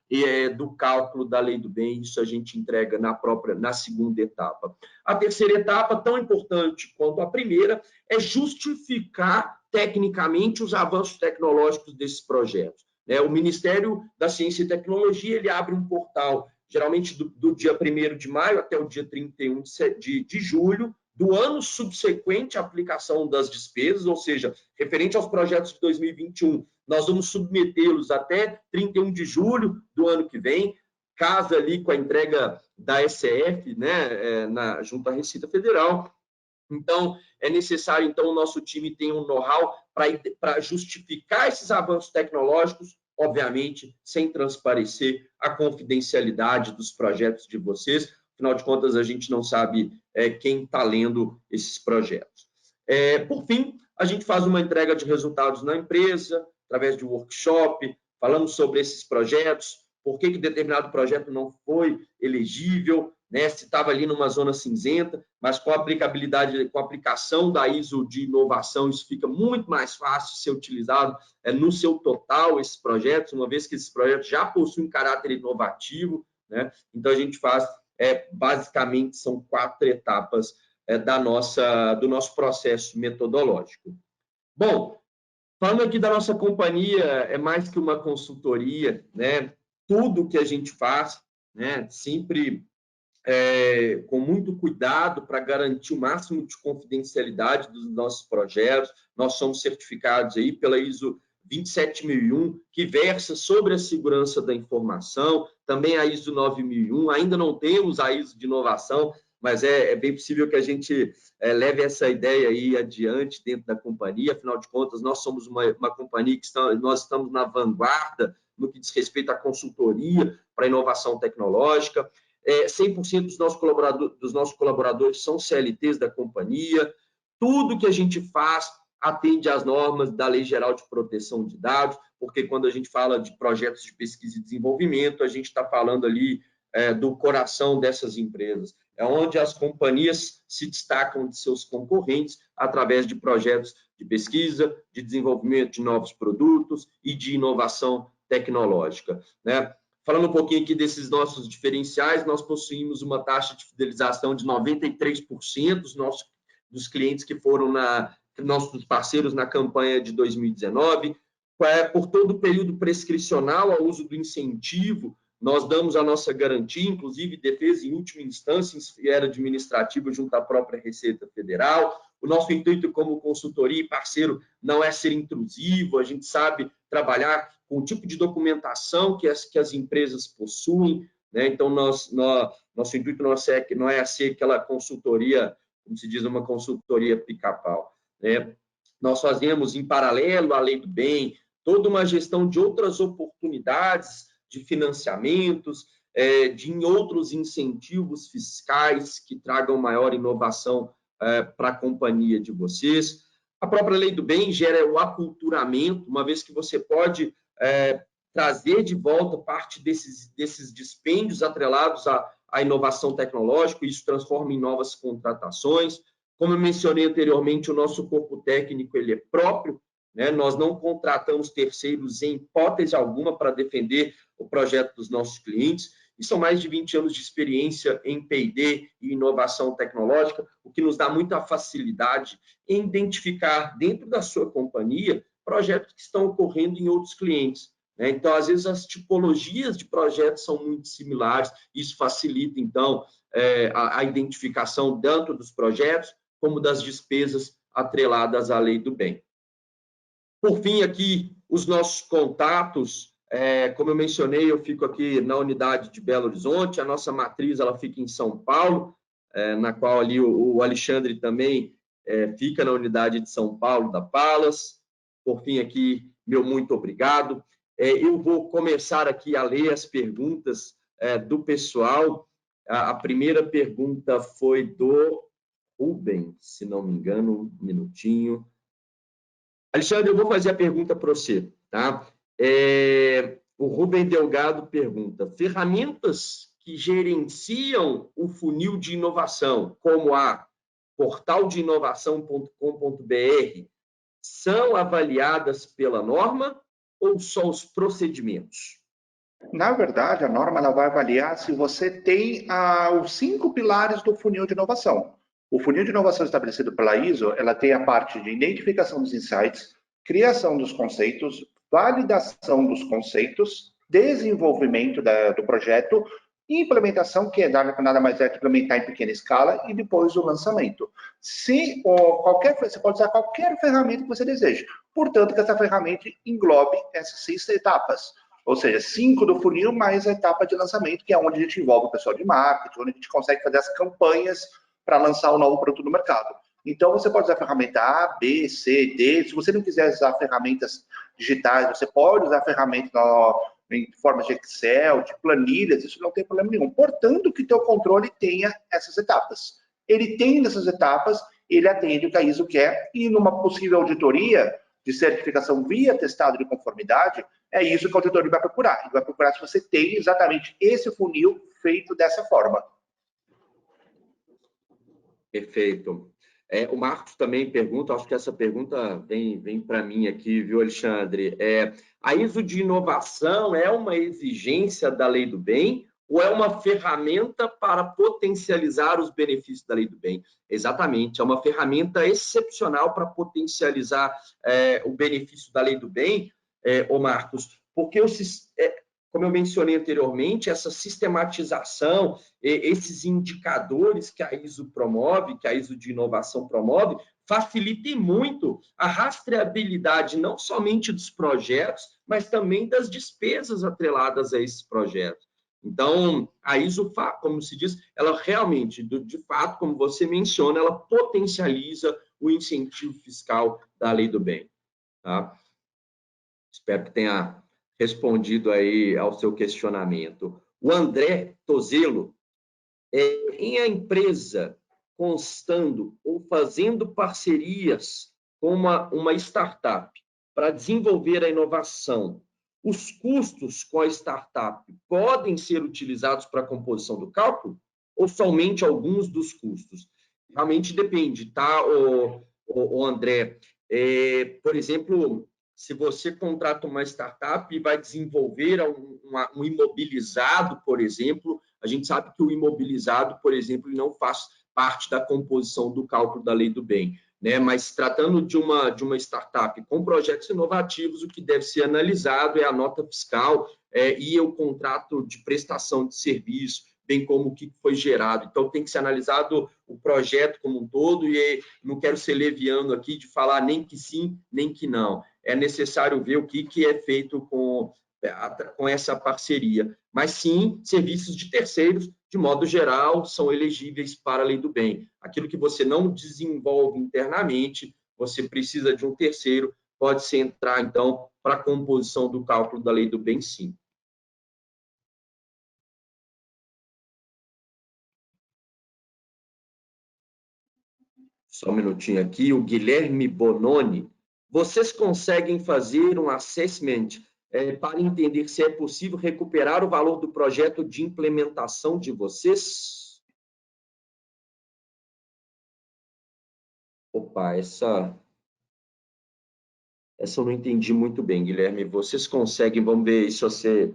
do cálculo da lei do bem. Isso a gente entrega na segunda etapa. A terceira etapa, tão importante quanto a primeira, é justificar tecnicamente os avanços tecnológicos desses projetos. O Ministério da Ciência e Tecnologia, ele abre um portal, geralmente do dia 1º de maio até o dia 31 de julho, do ano subsequente à aplicação das despesas, ou seja, referente aos projetos de 2021, nós vamos submetê-los até 31 de julho do ano que vem, casa ali com a entrega da SF, né, junto à Receita Federal. Então, é necessário, então, o nosso time tenha um know-how para justificar esses avanços tecnológicos, obviamente, sem transparecer a confidencialidade dos projetos de vocês. Afinal de contas, a gente não sabe quem está lendo esses projetos. Por fim, a gente faz uma entrega de resultados na empresa, através de workshop, falamos sobre esses projetos, por que determinado projeto não foi elegível, né, se estava ali numa zona cinzenta, mas com a aplicabilidade, com a aplicação da ISO de inovação, isso fica muito mais fácil de ser utilizado no seu total, esses projetos, uma vez que esses projetos já possuem caráter inovativo, né? Então, a gente faz, basicamente, são 4 etapas do nosso processo metodológico. Bom, falando aqui da nossa companhia, é mais que uma consultoria, né? Tudo que a gente faz, né, sempre com muito cuidado para garantir o máximo de confidencialidade dos nossos projetos. Nós somos certificados aí pela ISO 27001, que versa sobre a segurança da informação, também a ISO 9001, ainda não temos a ISO de inovação, mas é bem possível que a gente leve essa ideia aí adiante dentro da companhia. Afinal de contas, nós somos uma companhia que nós estamos na vanguarda no que diz respeito à consultoria para inovação tecnológica. 100% dos nossos colaboradores são CLTs da companhia. Tudo que a gente faz atende às normas da Lei Geral de Proteção de Dados, porque quando a gente fala de projetos de pesquisa e desenvolvimento, a gente está falando ali do coração dessas empresas. É onde as companhias se destacam de seus concorrentes através de projetos de pesquisa, de desenvolvimento de novos produtos e de inovação tecnológica, né? Falando um pouquinho aqui desses nossos diferenciais, nós possuímos uma taxa de fidelização de 93% dos clientes que foram nossos parceiros na campanha de 2019. Por todo o período prescricional ao uso do incentivo, nós damos a nossa garantia, inclusive defesa em última instância, em esfera administrativa, junto à própria Receita Federal. O nosso intuito como consultoria e parceiro não é ser intrusivo, a gente sabe trabalhar com o tipo de documentação que as empresas possuem, né? Então, nosso intuito não é ser aquela consultoria, como se diz, uma consultoria pica-pau, né? Nós fazemos, em paralelo à lei do bem, toda uma gestão de outras oportunidades de financiamentos, de outros incentivos fiscais que tragam maior inovação para a companhia de vocês. A própria lei do bem gera o aculturamento, uma vez que você pode trazer de volta parte desses dispêndios atrelados à inovação tecnológica, e isso transforma em novas contratações. Como eu mencionei anteriormente, o nosso corpo técnico ele é próprio, né? Nós não contratamos terceiros em hipótese alguma para defender o projeto dos nossos clientes, e são mais de 20 anos de experiência em P&D e inovação tecnológica, o que nos dá muita facilidade em identificar dentro da sua companhia projetos que estão ocorrendo em outros clientes, né? Então, às vezes, as tipologias de projetos são muito similares, isso facilita, então, a identificação tanto dos projetos como das despesas atreladas à lei do bem. Por fim, aqui, os nossos contatos. Como eu mencionei, eu fico aqui na unidade de Belo Horizonte, a nossa matriz ela fica em São Paulo, na qual ali o Alexandre também fica na unidade de São Paulo da Palas. Por fim, aqui, meu muito obrigado. Eu vou começar aqui a ler as perguntas do pessoal. A primeira pergunta foi do Rubem, se não me engano, um minutinho. Alexandre, eu vou fazer a pergunta para você, tá? O Rubem Delgado pergunta: ferramentas que gerenciam o funil de inovação, como a portaldeinovação.com.br, são avaliadas pela norma ou só os procedimentos? Na verdade, a norma ela vai avaliar se você tem os 5 pilares do funil de inovação. O funil de inovação estabelecido pela ISO, ela tem a parte de identificação dos insights, criação dos conceitos, validação dos conceitos, desenvolvimento do projeto, implementação, que é nada mais é que implementar em pequena escala, e depois o lançamento. Você pode usar qualquer ferramenta que você deseje. Portanto, que essa ferramenta englobe essas 6 etapas. Ou seja, 5 do funil mais a etapa de lançamento, que é onde a gente envolve o pessoal de marketing, onde a gente consegue fazer as campanhas para lançar o novo produto no mercado. Então, você pode usar a ferramenta A, B, C, D. Se você não quiser usar ferramentas digitais, você pode usar ferramentas em forma de Excel, de planilhas, isso não tem problema nenhum. Portanto, que teu controle tenha essas etapas. Ele tem essas etapas, ele atende o que a ISO quer, e numa possível auditoria de certificação via testado de conformidade, é isso que o auditor vai procurar. Ele vai procurar se você tem exatamente esse funil feito dessa forma. Perfeito. O Marcos também pergunta, acho que essa pergunta vem para mim aqui, viu, Alexandre? A ISO de inovação é uma exigência da Lei do Bem ou é uma ferramenta para potencializar os benefícios da Lei do Bem? Exatamente, é uma ferramenta excepcional para potencializar o benefício da Lei do Bem, Marcos, porque como eu mencionei anteriormente, essa sistematização, esses indicadores que a ISO promove, que a ISO de inovação promove, facilitem muito a rastreabilidade não somente dos projetos, mas também das despesas atreladas a esses projetos. Então, a ISO, como se diz, ela realmente, de fato, como você menciona, ela potencializa o incentivo fiscal da Lei do Bem. Tá? Espero que tenha respondido aí ao seu questionamento. O André Tozelo, em a empresa constando ou fazendo parcerias com uma startup para desenvolver a inovação, os custos com a startup podem ser utilizados para a composição do cálculo ou somente alguns dos custos? Realmente depende, tá, o André? Por exemplo, se você contrata uma startup e vai desenvolver um imobilizado, por exemplo, a gente sabe que o imobilizado, por exemplo, não faz parte da composição do cálculo da Lei do Bem, né? Mas tratando de uma startup com projetos inovativos, o que deve ser analisado é a nota fiscal e o contrato de prestação de serviço, bem como o que foi gerado. Então, tem que ser analisado o projeto como um todo e não quero ser leviano aqui de falar nem que sim, nem que não. É necessário ver o que é feito com essa parceria. Mas, sim, serviços de terceiros, de modo geral, são elegíveis para a Lei do Bem. Aquilo que você não desenvolve internamente, você precisa de um terceiro, pode-se entrar, então, para a composição do cálculo da Lei do Bem, sim. Só um minutinho aqui. O Guilherme Bononi. Vocês conseguem fazer um assessment para entender se é possível recuperar o valor do projeto de implementação de vocês? Opa, essa eu não entendi muito bem, Guilherme. Vocês conseguem, vamos ver se você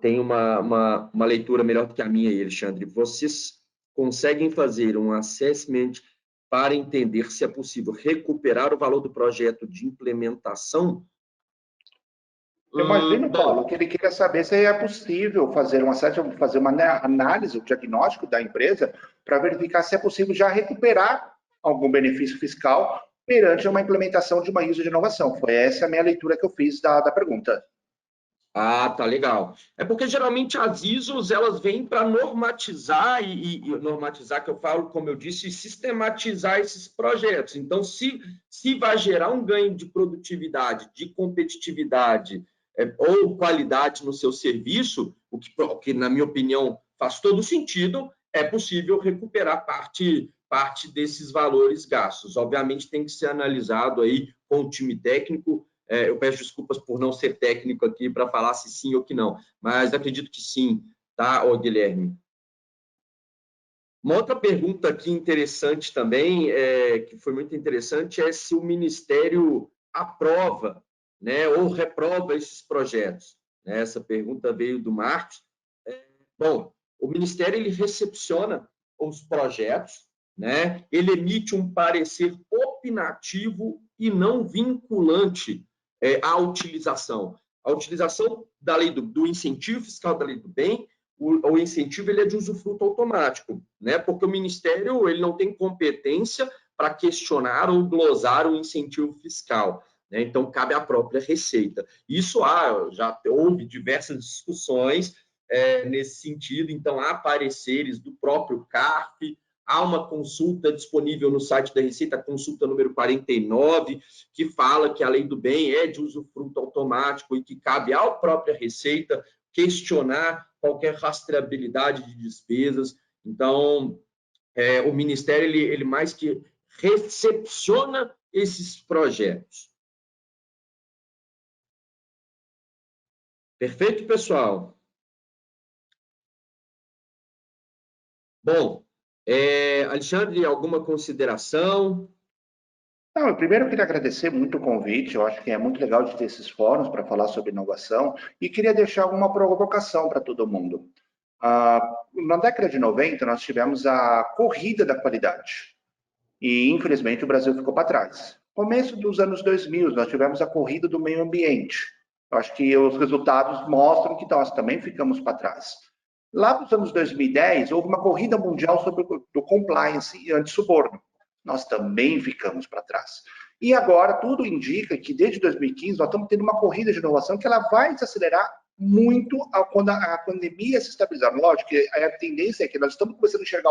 tem uma leitura melhor do que a minha aí, Alexandre. Vocês conseguem fazer um assessment para entender se é possível recuperar o valor do projeto de implementação? Eu imagino, Paulo, que ele queria saber se é possível fazer uma análise, um diagnóstico da empresa para verificar se é possível já recuperar algum benefício fiscal perante uma implementação de uma ISO de inovação. Foi essa a minha leitura que eu fiz da pergunta. Ah, tá legal. É porque geralmente as ISOs elas vêm para normatizar e normatizar, que eu falo, como eu disse, sistematizar esses projetos. Então, se vai gerar um ganho de produtividade, de competitividade ou qualidade no seu serviço, o que na minha opinião faz todo sentido, é possível recuperar parte desses valores gastos. Obviamente, tem que ser analisado aí com o time técnico. Eu peço desculpas por não ser técnico aqui para falar se sim ou que não, mas acredito que sim, tá, Guilherme? Uma outra pergunta aqui interessante também, que foi muito interessante, é se o Ministério aprova, né, ou reprova esses projetos. Essa pergunta veio do Marcos. Bom, o Ministério ele recepciona os projetos, né, ele emite um parecer opinativo e não vinculante à utilização. A utilização da lei do incentivo fiscal da lei do bem, o incentivo ele é de usufruto automático, né? Porque o Ministério ele não tem competência para questionar ou glosar o incentivo fiscal, né? Então, cabe à própria Receita. Isso já houve diversas discussões nesse sentido, então há pareceres do próprio CARF, há uma consulta disponível no site da Receita, a consulta número 49, que fala que a lei do bem é de usufruto automático e que cabe à própria Receita questionar qualquer rastreabilidade de despesas. Então, o Ministério ele mais que recepciona esses projetos. Perfeito, pessoal? Bom, Alexandre, alguma consideração? Não, eu primeiro queria agradecer muito o convite, eu acho que é muito legal de ter esses fóruns para falar sobre inovação e queria deixar uma provocação para todo mundo. Na década de 90, nós tivemos a corrida da qualidade e, infelizmente, o Brasil ficou para trás. Começo dos anos 2000, nós tivemos a corrida do meio ambiente. Eu acho que os resultados mostram que nós também ficamos para trás. Lá nos anos 2010, houve uma corrida mundial sobre o compliance e antissuborno. Nós também ficamos para trás. E agora, tudo indica que desde 2015, nós estamos tendo uma corrida de inovação que ela vai se acelerar muito quando a pandemia se estabilizar. Lógico que a tendência é que nós estamos começando a enxergar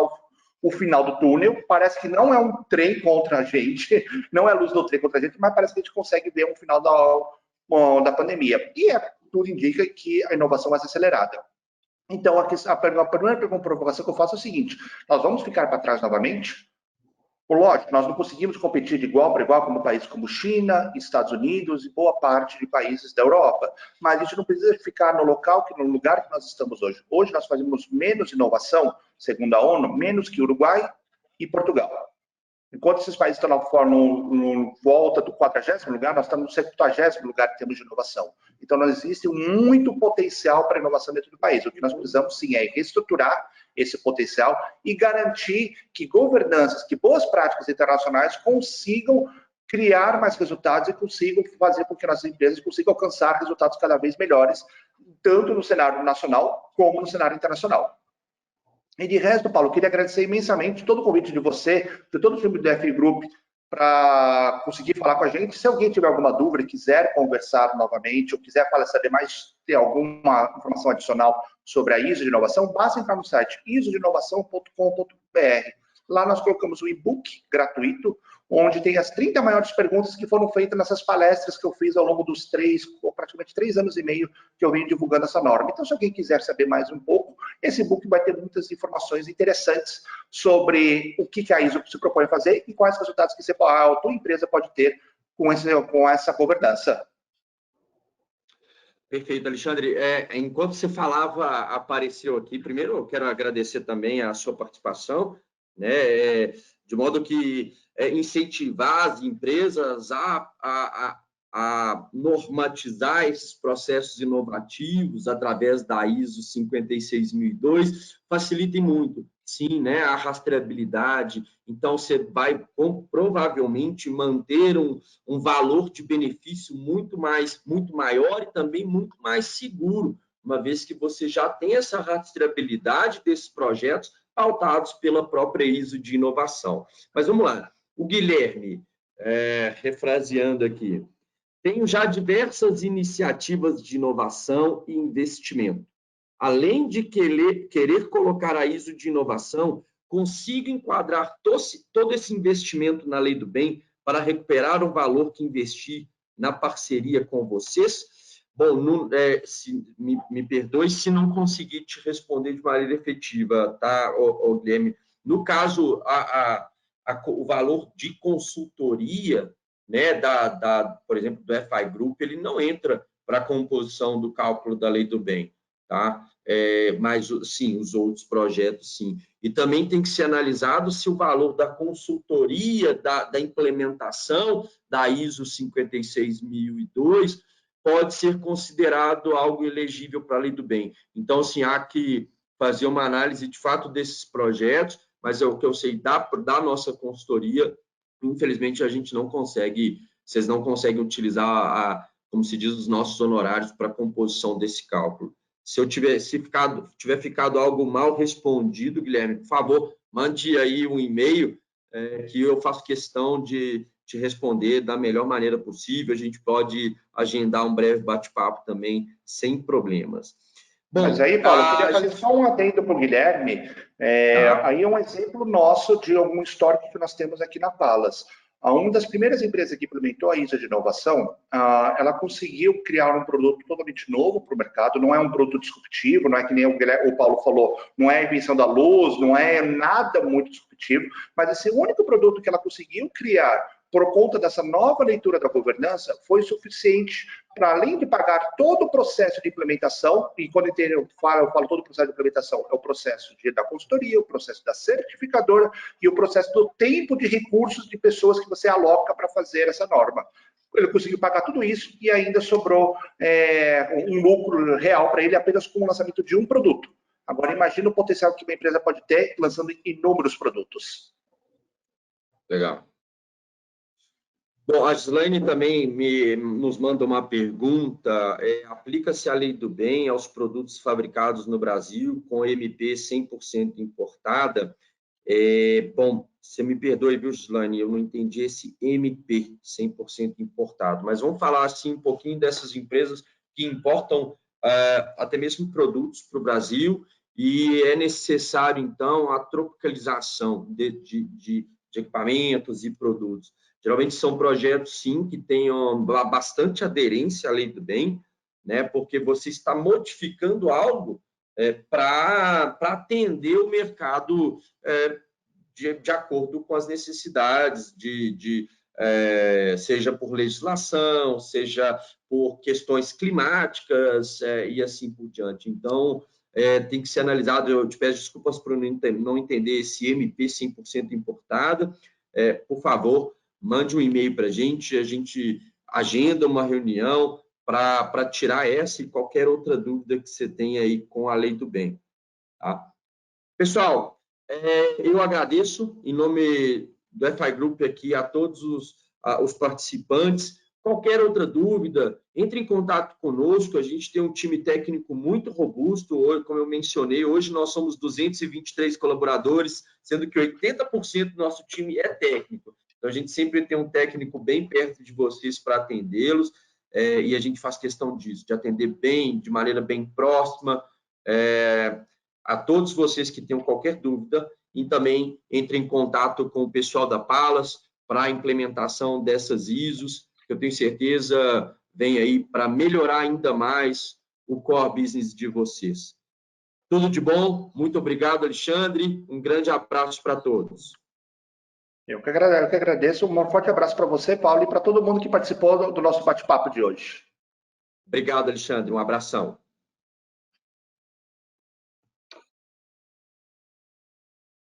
o final do túnel, parece que não é um trem contra a gente, não é a luz do trem contra a gente, mas parece que a gente consegue ver um final da pandemia. E tudo indica que a inovação vai ser acelerada. Então, a primeira provocação que eu faço é o seguinte: nós vamos ficar para trás novamente? Lógico, nós não conseguimos competir de igual para igual com países como China, Estados Unidos e boa parte de países da Europa, mas a gente não precisa ficar no lugar que nós estamos hoje. Hoje nós fazemos menos inovação, segundo a ONU, menos que Uruguai e Portugal. Enquanto esses países estão na volta do 40º lugar, nós estamos no 70º lugar em termos de inovação. Então, não existe muito potencial para inovação dentro do país. O que nós precisamos, sim, é reestruturar esse potencial e garantir que governanças, que boas práticas internacionais consigam criar mais resultados e consigam fazer com que as empresas consigam alcançar resultados cada vez melhores, tanto no cenário nacional como no cenário internacional. E de resto, Paulo, queria agradecer imensamente todo o convite de você, de todo o time do FI Group, para conseguir falar com a gente. Se alguém tiver alguma dúvida, quiser conversar novamente, ou quiser saber mais, ter alguma informação adicional sobre a ISO de inovação, basta entrar no site isodeinovação.com.br. Lá nós colocamos um e-book gratuito, onde tem as 30 maiores perguntas que foram feitas nessas palestras que eu fiz ao longo dos praticamente 3 anos e meio que eu venho divulgando essa norma. Então, se alguém quiser saber mais um pouco, esse e-book vai ter muitas informações interessantes sobre o que a ISO se propõe a fazer e quais resultados que a tua empresa pode ter com essa governança. Perfeito, Alexandre. Enquanto você falava, apareceu aqui. Primeiro, eu quero agradecer também a sua participação, né? De modo que incentivar as empresas a normatizar esses processos inovativos através da ISO 56002 facilitem muito, sim, né? A rastreabilidade. Então, você vai provavelmente manter um valor de benefício muito maior e também muito mais seguro, uma vez que você já tem essa rastreabilidade desses projetos pautados pela própria ISO de inovação. Mas vamos lá. O Guilherme, refraseando aqui, tenho já diversas iniciativas de inovação e investimento. Além de querer colocar a ISO de inovação, consigo enquadrar todo esse investimento na lei do bem para recuperar o valor que investi na parceria com vocês? Bom, me perdoe se não conseguir te responder de maneira efetiva, tá, Guilherme? No caso, o valor de consultoria, né, por exemplo, do FI Group, ele não entra para a composição do cálculo da lei do bem, tá? Mas, sim, os outros projetos, sim. E também tem que ser analisado se o valor da consultoria, da implementação da ISO 56002 pode ser considerado algo elegível para a lei do bem. Então, assim, há que fazer uma análise, de fato, desses projetos, mas é o que eu sei da nossa consultoria, infelizmente, a gente não consegue, vocês não conseguem utilizar, como se diz, os nossos honorários para a composição desse cálculo. Se tiver ficado algo mal respondido, Guilherme, por favor, mande aí um e-mail que eu faço questão de te responder da melhor maneira possível. A gente pode agendar um breve bate-papo também, sem problemas. Bom, mas aí, Paulo, eu queria fazer só um adendo para o Guilherme. Aí é um exemplo nosso de algum histórico que nós temos aqui na Palas. Uma das primeiras empresas que implementou a ISO de inovação, ela conseguiu criar um produto totalmente novo para o mercado, não é um produto disruptivo, não é que nem o Paulo falou, não é a invenção da luz, não é nada muito disruptivo, mas esse único produto que ela conseguiu criar por conta dessa nova leitura da governança, foi suficiente para, além de pagar todo o processo de implementação, e quando eu falo todo o processo de implementação, é o processo da consultoria, o processo da certificadora e o processo do tempo de recursos de pessoas que você aloca para fazer essa norma. Ele conseguiu pagar tudo isso e ainda sobrou um lucro real para ele apenas com o lançamento de um produto. Agora, imagina o potencial que uma empresa pode ter lançando inúmeros produtos. Legal. Bom, a Gislaine também nos manda uma pergunta. Aplica-se a lei do bem aos produtos fabricados no Brasil com MP 100% importada? Bom, você me perdoe, viu, Gislaine? Eu não entendi esse MP 100% importado. Mas vamos falar assim um pouquinho dessas empresas que importam até mesmo produtos para o Brasil e é necessário, então, a tropicalização de equipamentos e produtos. Geralmente são projetos, sim, que tenham bastante aderência à lei do bem, né? Porque você está modificando algo para atender o mercado de acordo com as necessidades, seja por legislação, seja por questões climáticas e assim por diante. Então, tem que ser analisado. Eu te peço desculpas por não entender esse MP 100% importado. Por favor, mande um e-mail para a gente agenda uma reunião para tirar essa e qualquer outra dúvida que você tenha aí com a lei do bem. Tá? Pessoal, eu agradeço em nome do FI Group aqui a todos os participantes. Qualquer outra dúvida, entre em contato conosco. A gente tem um time técnico muito robusto. Hoje, como eu mencionei, hoje nós somos 223 colaboradores, sendo que 80% do nosso time é técnico. Então, a gente sempre tem um técnico bem perto de vocês para atendê-los, e a gente faz questão disso, de atender bem, de maneira bem próxima. A todos vocês que tenham qualquer dúvida, e também entre em contato com o pessoal da Palas para a implementação dessas ISOs, que eu tenho certeza vem aí para melhorar ainda mais o core business de vocês. Tudo de bom, muito obrigado, Alexandre, um grande abraço para todos. Eu que agradeço, um forte abraço para você, Paulo, e para todo mundo que participou do nosso bate-papo de hoje. Obrigado, Alexandre, um abração.